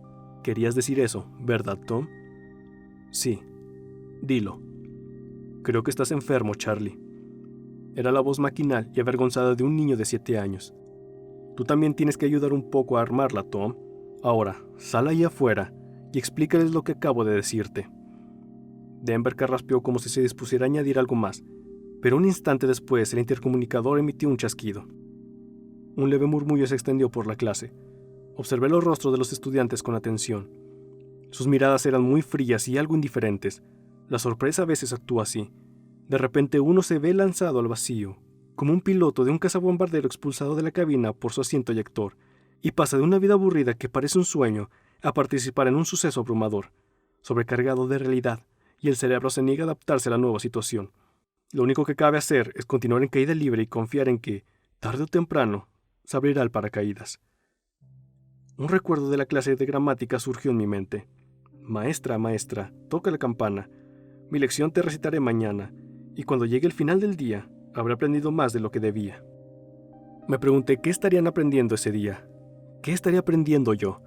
Speaker 1: Querías decir eso, ¿verdad, Tom? Sí. Dilo. Creo que estás enfermo, Charlie. Era la voz maquinal y avergonzada de un niño de 7 años. Tú también tienes que ayudar un poco a armarla, Tom. Ahora, sal ahí afuera y explícales lo que acabo de decirte. Denver carraspeó como si se dispusiera a añadir algo más, pero un instante después el intercomunicador emitió un chasquido. Un leve murmullo se extendió por la clase. Observé los rostros de los estudiantes con atención. Sus miradas eran muy frías y algo indiferentes. La sorpresa a veces actúa así. De repente uno se ve lanzado al vacío, como un piloto de un cazabombardero expulsado de la cabina por su asiento eyector, y pasa de una vida aburrida que parece un sueño a participar en un suceso abrumador, sobrecargado de realidad, y el cerebro se niega a adaptarse a la nueva situación. Lo único que cabe hacer es continuar en caída libre y confiar en que, tarde o temprano, se abrirá el paracaídas. Un recuerdo de la clase de gramática surgió en mi mente. Maestra, maestra, toca la campana. Mi lección te recitaré mañana, y cuando llegue el final del día, habré aprendido más de lo que debía. Me pregunté qué estarían aprendiendo ese día. ¿Qué estaría aprendiendo yo?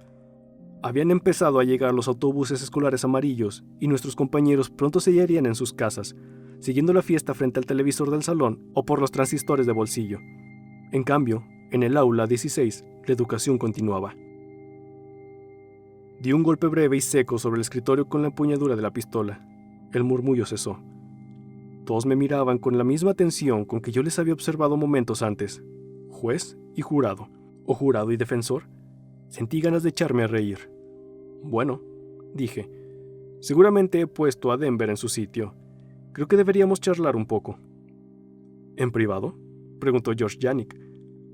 Speaker 1: Habían empezado a llegar los autobuses escolares amarillos, y nuestros compañeros pronto se hallarían en sus casas, siguiendo la fiesta frente al televisor del salón o por los transistores de bolsillo. En cambio, en el aula 16, la educación continuaba. Di un golpe breve y seco sobre el escritorio con la empuñadura de la pistola. El murmullo cesó. Todos me miraban con la misma atención con que yo les había observado momentos antes. Juez y jurado, o jurado y defensor. Sentí ganas de echarme a reír. Bueno, dije, seguramente he puesto a Denver en su sitio. Creo que deberíamos charlar un poco. ¿En privado?, preguntó George Yannick.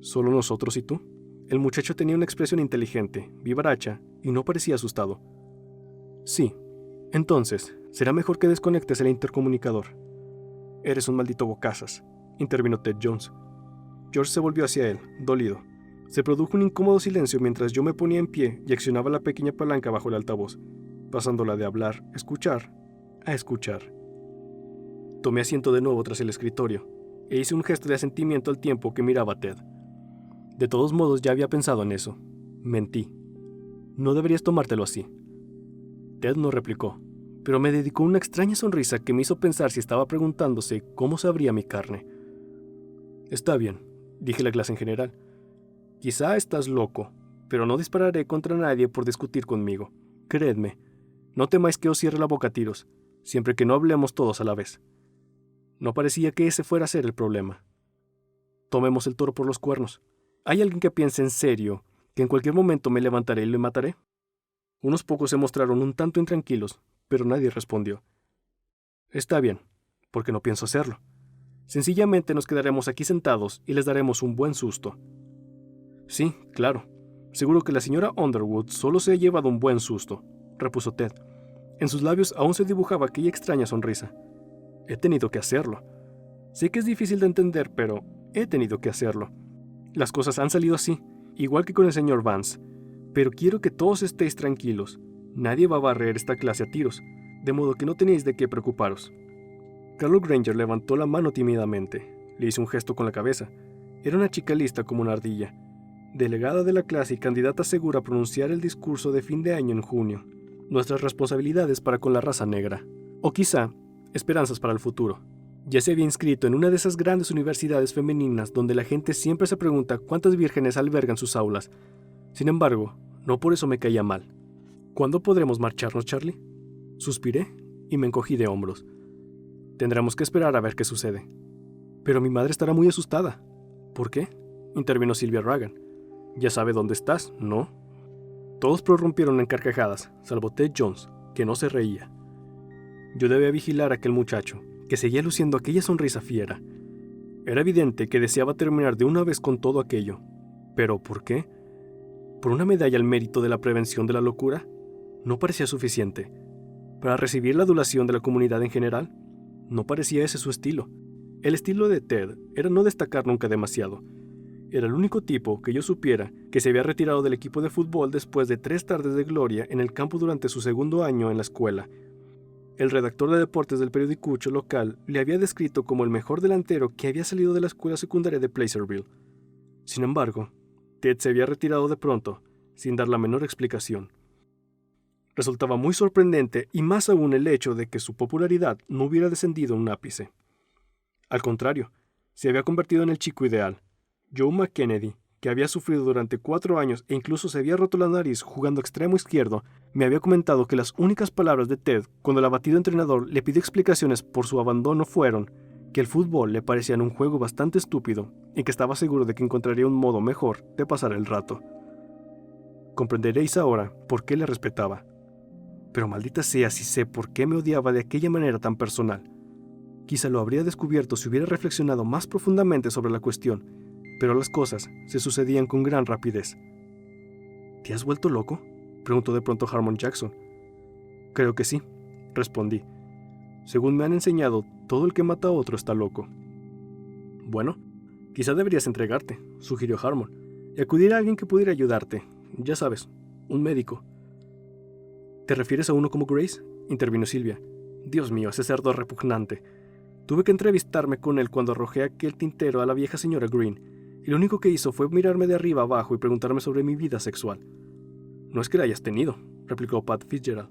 Speaker 1: ¿Solo nosotros y tú? El muchacho tenía una expresión inteligente, vivaracha, y no parecía asustado. Sí. Entonces, será mejor que desconectes el intercomunicador. Eres un maldito bocazas, intervino Ted Jones. George se volvió hacia él, dolido. Se produjo un incómodo silencio mientras yo me ponía en pie y accionaba la pequeña palanca bajo el altavoz, pasándola de hablar, escuchar, a escuchar. Tomé asiento de nuevo tras el escritorio, e hice un gesto de asentimiento al tiempo que miraba a Ted. De todos modos ya había pensado en eso. Mentí. No deberías tomártelo así. Ted no replicó, pero me dedicó una extraña sonrisa que me hizo pensar si estaba preguntándose cómo sabría mi carne. Está bien, dije a la clase en general. Quizá estás loco, pero no dispararé contra nadie por discutir conmigo. Creedme, no temáis que os cierre la boca a tiros, siempre que no hablemos todos a la vez. No parecía que ese fuera a ser el problema. Tomemos el toro por los cuernos. ¿Hay alguien que piense en serio que en cualquier momento me levantaré y le mataré? Unos pocos se mostraron un tanto intranquilos, pero nadie respondió. Está bien, porque no pienso hacerlo. Sencillamente nos quedaremos aquí sentados y les daremos un buen susto. Sí, claro. Seguro que la señora Underwood solo se ha llevado un buen susto, repuso Ted. En sus labios aún se dibujaba aquella extraña sonrisa. He tenido que hacerlo. Sé que es difícil de entender, pero he tenido que hacerlo. Las cosas han salido así, igual que con el señor Vance. Pero quiero que todos estéis tranquilos. Nadie va a barrer esta clase a tiros, de modo que no tenéis de qué preocuparos. Carlo Granger levantó la mano tímidamente. Le hizo un gesto con la cabeza. Era una chica lista como una ardilla. Delegada de la clase y candidata segura a pronunciar el discurso de fin de año en junio. Nuestras responsabilidades para con la raza negra. O quizá, esperanzas para el futuro. Ya se había inscrito en una de esas grandes universidades femeninas donde la gente siempre se pregunta cuántas vírgenes albergan sus aulas. Sin embargo, no por eso me caía mal. ¿Cuándo podremos marcharnos, Charlie? Suspiré y me encogí de hombros. Tendremos que esperar a ver qué sucede. Pero mi madre estará muy asustada. ¿Por qué? Intervino Sylvia Ragan. Ya sabe dónde estás, ¿no? Todos prorrumpieron en carcajadas, salvo Ted Jones, que no se reía. Yo debía vigilar a aquel muchacho, que seguía luciendo aquella sonrisa fiera. Era evidente que deseaba terminar de una vez con todo aquello. ¿Pero por qué? ¿Por una medalla al mérito de la prevención de la locura? No parecía suficiente. ¿Para recibir la adulación de la comunidad en general? No parecía ese su estilo. El estilo de Ted era no destacar nunca demasiado. Era el único tipo que yo supiera que se había retirado del equipo de fútbol después de 3 tardes de gloria en el campo durante su segundo año en la escuela. El redactor de deportes del periodicucho local le había descrito como el mejor delantero que había salido de la escuela secundaria de Placerville. Sin embargo, Ted se había retirado de pronto, sin dar la menor explicación. Resultaba muy sorprendente y más aún el hecho de que su popularidad no hubiera descendido un ápice. Al contrario, se había convertido en el chico ideal. Joe McKennedy, que había sufrido durante 4 años e incluso se había roto la nariz jugando extremo izquierdo, me había comentado que las únicas palabras de Ted cuando el abatido entrenador le pidió explicaciones por su abandono fueron que el fútbol le parecía un juego bastante estúpido y que estaba seguro de que encontraría un modo mejor de pasar el rato. Comprenderéis ahora por qué le respetaba. Pero maldita sea si sé por qué me odiaba de aquella manera tan personal. Quizá lo habría descubierto si hubiera reflexionado más profundamente sobre la cuestión, pero las cosas se sucedían con gran rapidez. ¿Te has vuelto loco?, preguntó de pronto Harmon Jackson. Creo que sí, respondí. Según me han enseñado, todo el que mata a otro está loco. Bueno, quizá deberías entregarte, sugirió Harmon, y acudir a alguien que pudiera ayudarte. Ya sabes, un médico. ¿Te refieres a uno como Grace?, intervino Sylvia. Dios mío, ese cerdo es repugnante. Tuve que entrevistarme con él cuando arrojé aquel tintero a la vieja señora Green, y lo único que hizo fue mirarme de arriba abajo y preguntarme sobre mi vida sexual. No es que la hayas tenido, replicó Pat Fitzgerald.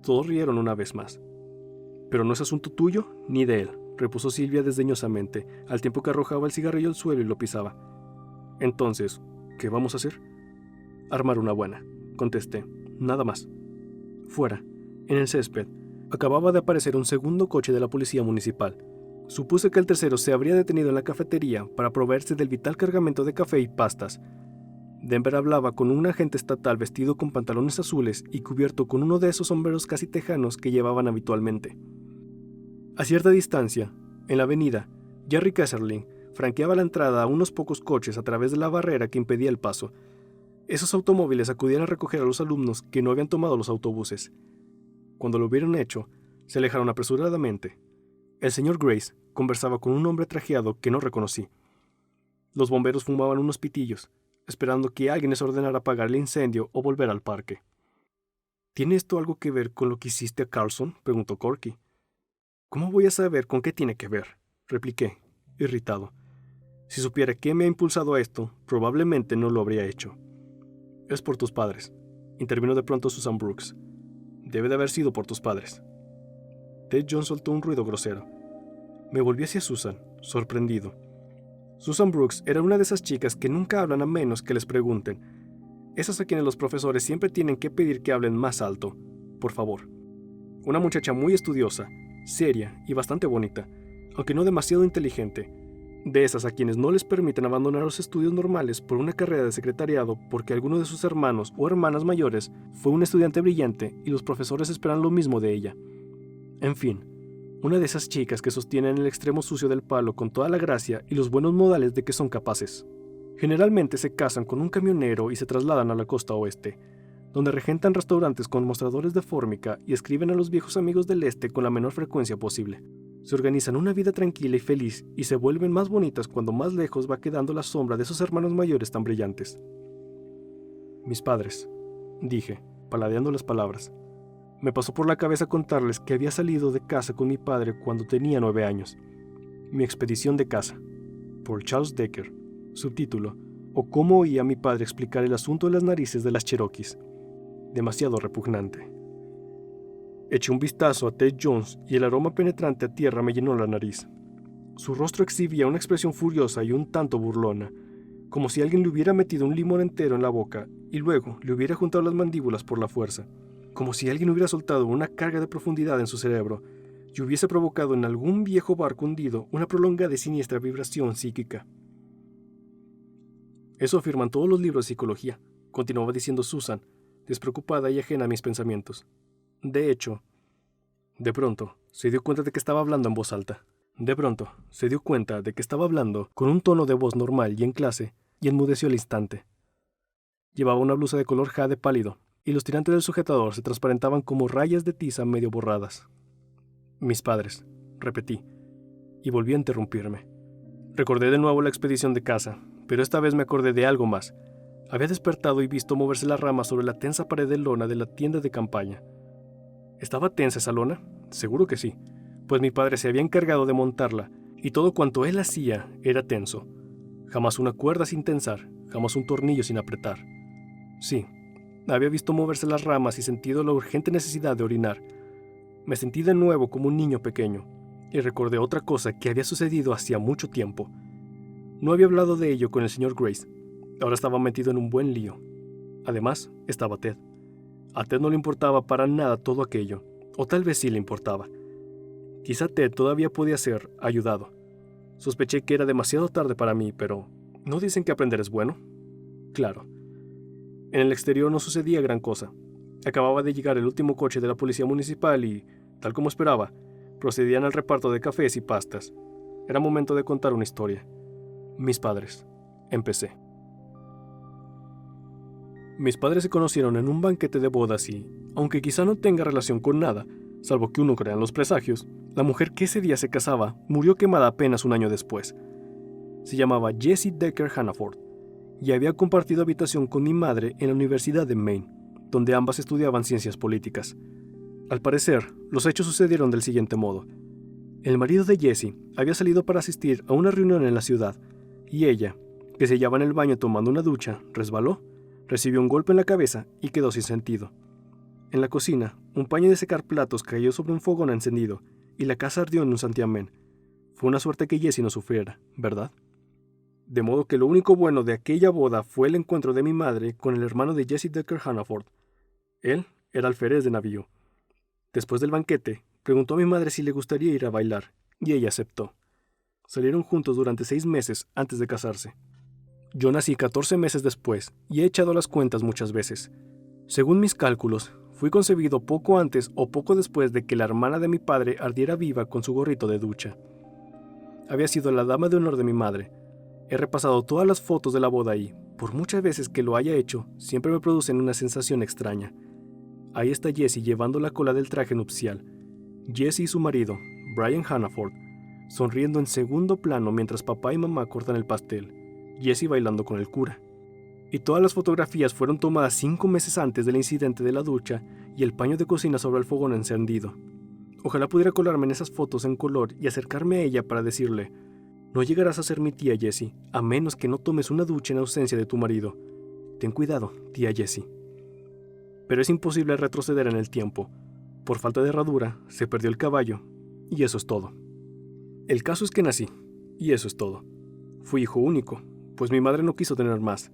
Speaker 1: Todos rieron una vez más. Pero no es asunto tuyo ni de él, repuso Sylvia desdeñosamente, al tiempo que arrojaba el cigarrillo al suelo y lo pisaba. Entonces, ¿qué vamos a hacer? Armar una buena, contesté, nada más. Fuera, en el césped, acababa de aparecer un segundo coche de la policía municipal. Supuse que el tercero se habría detenido en la cafetería para proveerse del vital cargamento de café y pastas. Denver hablaba con un agente estatal vestido con pantalones azules y cubierto con uno de esos sombreros casi tejanos que llevaban habitualmente. A cierta distancia, en la avenida, Jerry Kesserling franqueaba la entrada a unos pocos coches a través de la barrera que impedía el paso. Esos automóviles acudían a recoger a los alumnos que no habían tomado los autobuses. Cuando lo hubieron hecho, se alejaron apresuradamente. El señor Grace conversaba con un hombre trajeado que no reconocí. Los bomberos fumaban unos pitillos, esperando que alguien les ordenara apagar el incendio o volver al parque. ¿Tiene esto algo que ver con lo que hiciste a Carlson?, preguntó Corky. ¿Cómo voy a saber con qué tiene que ver?, repliqué, irritado. Si supiera qué me ha impulsado a esto, probablemente no lo habría hecho. Es por tus padres, intervino de pronto Susan Brooks. Debe de haber sido por tus padres. Ted Jones soltó un ruido grosero. Me volví hacia Susan, sorprendido. Susan Brooks era una de esas chicas que nunca hablan a menos que les pregunten. Esas a quienes los profesores siempre tienen que pedir que hablen más alto, por favor. Una muchacha muy estudiosa, seria y bastante bonita, aunque no demasiado inteligente. De esas a quienes no les permiten abandonar los estudios normales por una carrera de secretariado porque alguno de sus hermanos o hermanas mayores fue un estudiante brillante y los profesores esperan lo mismo de ella. En fin, una de esas chicas que sostienen el extremo sucio del palo con toda la gracia y los buenos modales de que son capaces. Generalmente se casan con un camionero y se trasladan a la costa oeste, donde regentan restaurantes con mostradores de fórmica y escriben a los viejos amigos del este con la menor frecuencia posible. Se organizan una vida tranquila y feliz y se vuelven más bonitas cuando más lejos va quedando la sombra de esos hermanos mayores tan brillantes. Mis padres, dije, paladeando las palabras. Me pasó por la cabeza contarles que había salido de casa con mi padre cuando tenía 9 años. Mi expedición de casa, por Charles Decker. Subtítulo: o cómo oí a mi padre explicar el asunto de las narices de las Cherokees. Demasiado repugnante. Eché un vistazo a Ted Jones y el aroma penetrante a tierra me llenó la nariz. Su rostro exhibía una expresión furiosa y un tanto burlona, como si alguien le hubiera metido un limón entero en la boca y luego le hubiera juntado las mandíbulas por la fuerza, como si alguien hubiera soltado una carga de profundidad en su cerebro y hubiese provocado en algún viejo barco hundido una prolongada y siniestra vibración psíquica. Eso afirman todos los libros de psicología, continuaba diciendo Susan, despreocupada y ajena a mis pensamientos. De hecho, de pronto, se dio cuenta de que estaba hablando en voz alta. De pronto, se dio cuenta de que estaba hablando con un tono de voz normal y en clase, y enmudeció al instante. Llevaba una blusa de color jade pálido, y los tirantes del sujetador se transparentaban como rayas de tiza medio borradas. Mis padres, repetí, y volví a interrumpirme. Recordé de nuevo la expedición de casa, pero esta vez me acordé de algo más. Había despertado y visto moverse las ramas sobre la tensa pared de lona de la tienda de campaña. ¿Estaba tensa esa lona? Seguro que sí, pues mi padre se había encargado de montarla, y todo cuanto él hacía era tenso. Jamás una cuerda sin tensar, jamás un tornillo sin apretar. Sí, había visto moverse las ramas y sentido la urgente necesidad de orinar. Me sentí de nuevo como un niño pequeño, y recordé otra cosa que había sucedido hacía mucho tiempo. No había hablado de ello con el señor Grace. Ahora estaba metido en un buen lío. Además, estaba Ted. A Ted no le importaba para nada todo aquello, o tal vez sí le importaba. Quizá Ted todavía podía ser ayudado. Sospeché que era demasiado tarde para mí, pero ¿no dicen que aprender es bueno? Claro. En el exterior no sucedía gran cosa. Acababa de llegar el último coche de la policía municipal y, tal como esperaba, procedían al reparto de cafés y pastas. Era momento de contar una historia. Mis padres. Empecé. Mis padres se conocieron en un banquete de bodas y, aunque quizá no tenga relación con nada, salvo que uno crea en los presagios, la mujer que ese día se casaba murió quemada apenas un año después. Se llamaba Jessie Decker Hannaford y había compartido habitación con mi madre en la Universidad de Maine, donde ambas estudiaban ciencias políticas. Al parecer, los hechos sucedieron del siguiente modo. El marido de Jessie había salido para asistir a una reunión en la ciudad y ella, que se hallaba en el baño tomando una ducha, resbaló, recibió un golpe en la cabeza y quedó sin sentido. En la cocina, un paño de secar platos cayó sobre un fogón encendido y la casa ardió en un santiamén. Fue una suerte que Jessie no sufriera, ¿verdad? De modo que lo único bueno de aquella boda fue el encuentro de mi madre con el hermano de Jessie Decker Hannaford. Él era alférez de navío. Después del banquete, preguntó a mi madre si le gustaría ir a bailar, y ella aceptó. Salieron juntos durante 6 meses antes de casarse. Yo nací 14 meses después y he echado las cuentas muchas veces. Según mis cálculos, fui concebido poco antes o poco después de que la hermana de mi padre ardiera viva con su gorrito de ducha. Había sido la dama de honor de mi madre. He repasado todas las fotos de la boda y, por muchas veces que lo haya hecho, siempre me producen una sensación extraña. Ahí está Jessie llevando la cola del traje nupcial. Jessie y su marido, Brian Hannaford, sonriendo en segundo plano mientras papá y mamá cortan el pastel. Jessie bailando con el cura. Y todas las fotografías fueron tomadas 5 meses antes del incidente de la ducha y el paño de cocina sobre el fogón encendido. Ojalá pudiera colarme en esas fotos en color y acercarme a ella para decirle: no llegarás a ser mi tía, Jessie, a menos que no tomes una ducha en ausencia de tu marido. «Ten cuidado, tía Jessie». Pero es imposible retroceder en el tiempo. Por falta de herradura, se perdió el caballo, y eso es todo. El caso es que nací, y eso es todo. Fui hijo único, pues mi madre no quiso tener más.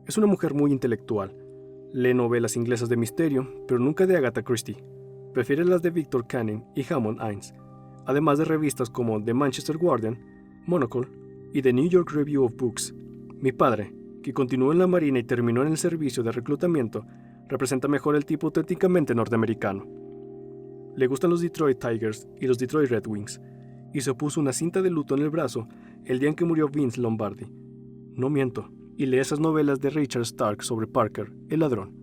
Speaker 1: Es una mujer muy intelectual. Lee novelas inglesas de misterio, pero nunca de Agatha Christie. Prefiere las de Victor Canning y Hammond Ince, además de revistas como The Manchester Guardian, Monocle y The New York Review of Books. Mi padre, que continuó en la Marina y terminó en el servicio de reclutamiento, representa mejor el tipo auténticamente norteamericano. Le gustan los Detroit Tigers y los Detroit Red Wings, y se puso una cinta de luto en el brazo el día en que murió Vince Lombardi. No miento, y lee esas novelas de Richard Stark sobre Parker, el ladrón.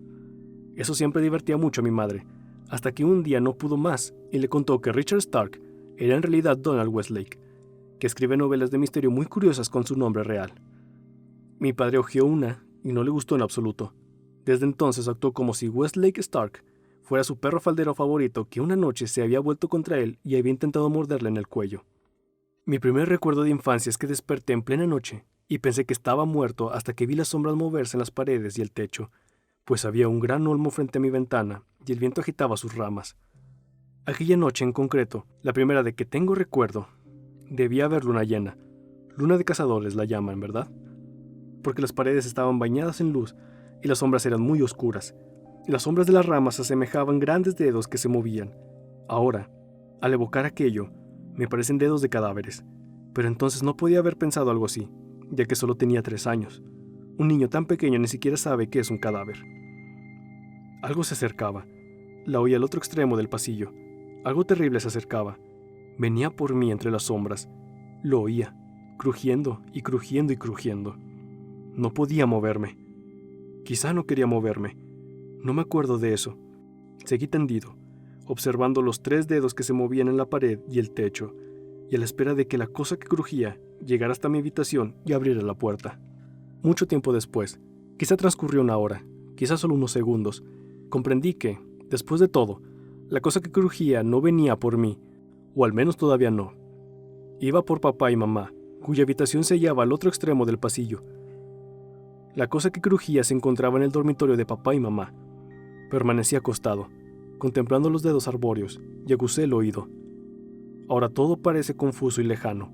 Speaker 1: Eso siempre divertía mucho a mi madre, hasta que un día no pudo más y le contó que Richard Stark era en realidad Donald Westlake, que escribe novelas de misterio muy curiosas con su nombre real. Mi padre hojeó una y no le gustó en absoluto. Desde entonces actuó como si Westlake Stark fuera su perro faldero favorito que una noche se había vuelto contra él y había intentado morderle en el cuello. Mi primer recuerdo de infancia es que desperté en plena noche y pensé que estaba muerto hasta que vi las sombras moverse en las paredes y el techo, pues había un gran olmo frente a mi ventana y el viento agitaba sus ramas. Aquella noche en concreto, la primera de que tengo recuerdo, debía haber luna llena. Luna de cazadores la llaman, ¿verdad? Porque las paredes estaban bañadas en luz y las sombras eran muy oscuras. Las sombras de las ramas asemejaban grandes dedos que se movían. Ahora, al evocar aquello, me parecen dedos de cadáveres, pero entonces no podía haber pensado algo así, ya que solo tenía 3 años. Un niño tan pequeño ni siquiera sabe qué es un cadáver. Algo se acercaba. La oí al otro extremo del pasillo. Algo terrible se acercaba. Venía por mí entre las sombras. Lo oía, crujiendo y crujiendo y crujiendo. No podía moverme. Quizá no quería moverme. No me acuerdo de eso. Seguí tendido, observando los 3 dedos que se movían en la pared y el techo, y a la espera de que la cosa que crujía llegara hasta mi habitación y abriera la puerta. Mucho tiempo después, quizá transcurrió 1 hora, quizá solo unos segundos, comprendí que, después de todo, la cosa que crujía no venía por mí, o al menos todavía no. Iba por papá y mamá, cuya habitación se hallaba al otro extremo del pasillo. La cosa que crujía se encontraba en el dormitorio de papá y mamá. Permanecí acostado, contemplando los dedos arbóreos, y aguzé el oído. Ahora todo parece confuso y lejano,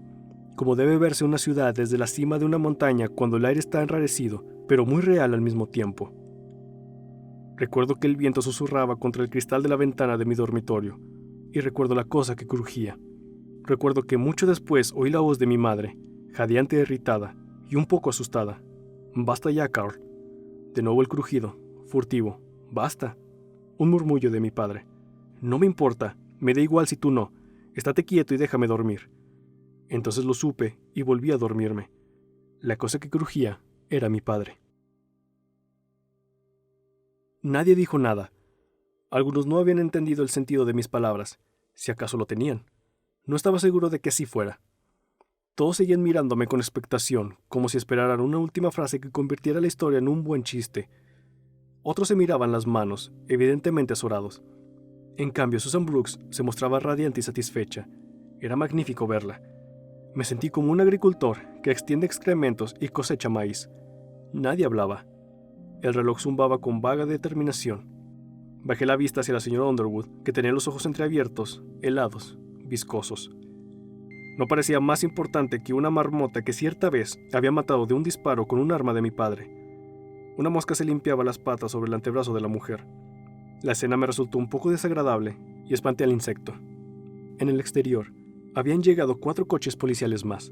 Speaker 1: como debe verse una ciudad desde la cima de una montaña cuando el aire está enrarecido, pero muy real al mismo tiempo. Recuerdo que el viento susurraba contra el cristal de la ventana de mi dormitorio, y recuerdo la cosa que crujía. Recuerdo que mucho después oí la voz de mi madre, jadeante e irritada, y un poco asustada. «Basta ya, Carl». De nuevo el crujido, furtivo. «Basta». Un murmullo de mi padre. «No me importa, me da igual si tú no. Estate quieto y déjame dormir». Entonces lo supe y volví a dormirme. La cosa que crujía era mi padre. Nadie dijo nada. Algunos no habían entendido el sentido de mis palabras, si acaso lo tenían. No estaba seguro de que así fuera. Todos seguían mirándome con expectación, como si esperaran una última frase que convirtiera la historia en un buen chiste. Otros se miraban las manos, evidentemente azorados. En cambio, Susan Brooks se mostraba radiante y satisfecha. Era magnífico verla. Me sentí como un agricultor que extiende excrementos y cosecha maíz. Nadie hablaba. El reloj zumbaba con vaga determinación. Bajé la vista hacia la señora Underwood, que tenía los ojos entreabiertos, helados, viscosos. No parecía más importante que una marmota que cierta vez había matado de un disparo con un arma de mi padre. Una mosca se limpiaba las patas sobre el antebrazo de la mujer. La escena me resultó un poco desagradable y espanté al insecto. En el exterior, habían llegado 4 coches policiales más.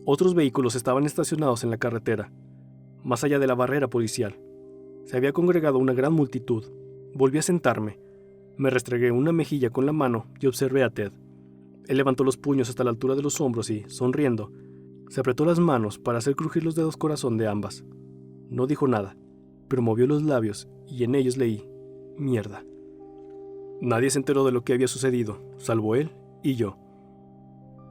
Speaker 1: Otros vehículos estaban estacionados en la carretera, más allá de la barrera policial. Se había congregado una gran multitud. Volví a sentarme. Me restregué una mejilla con la mano y observé a Ted. Él levantó los puños hasta la altura de los hombros y, sonriendo, se apretó las manos para hacer crujir los dedos corazón de ambas. No dijo nada, pero movió los labios y en ellos leí: mierda. Nadie se enteró de lo que había sucedido, salvo él y yo.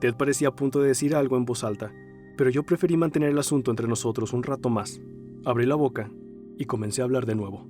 Speaker 1: Ted parecía a punto de decir algo en voz alta, pero yo preferí mantener el asunto entre nosotros un rato más. Abrí la boca y comencé a hablar de nuevo.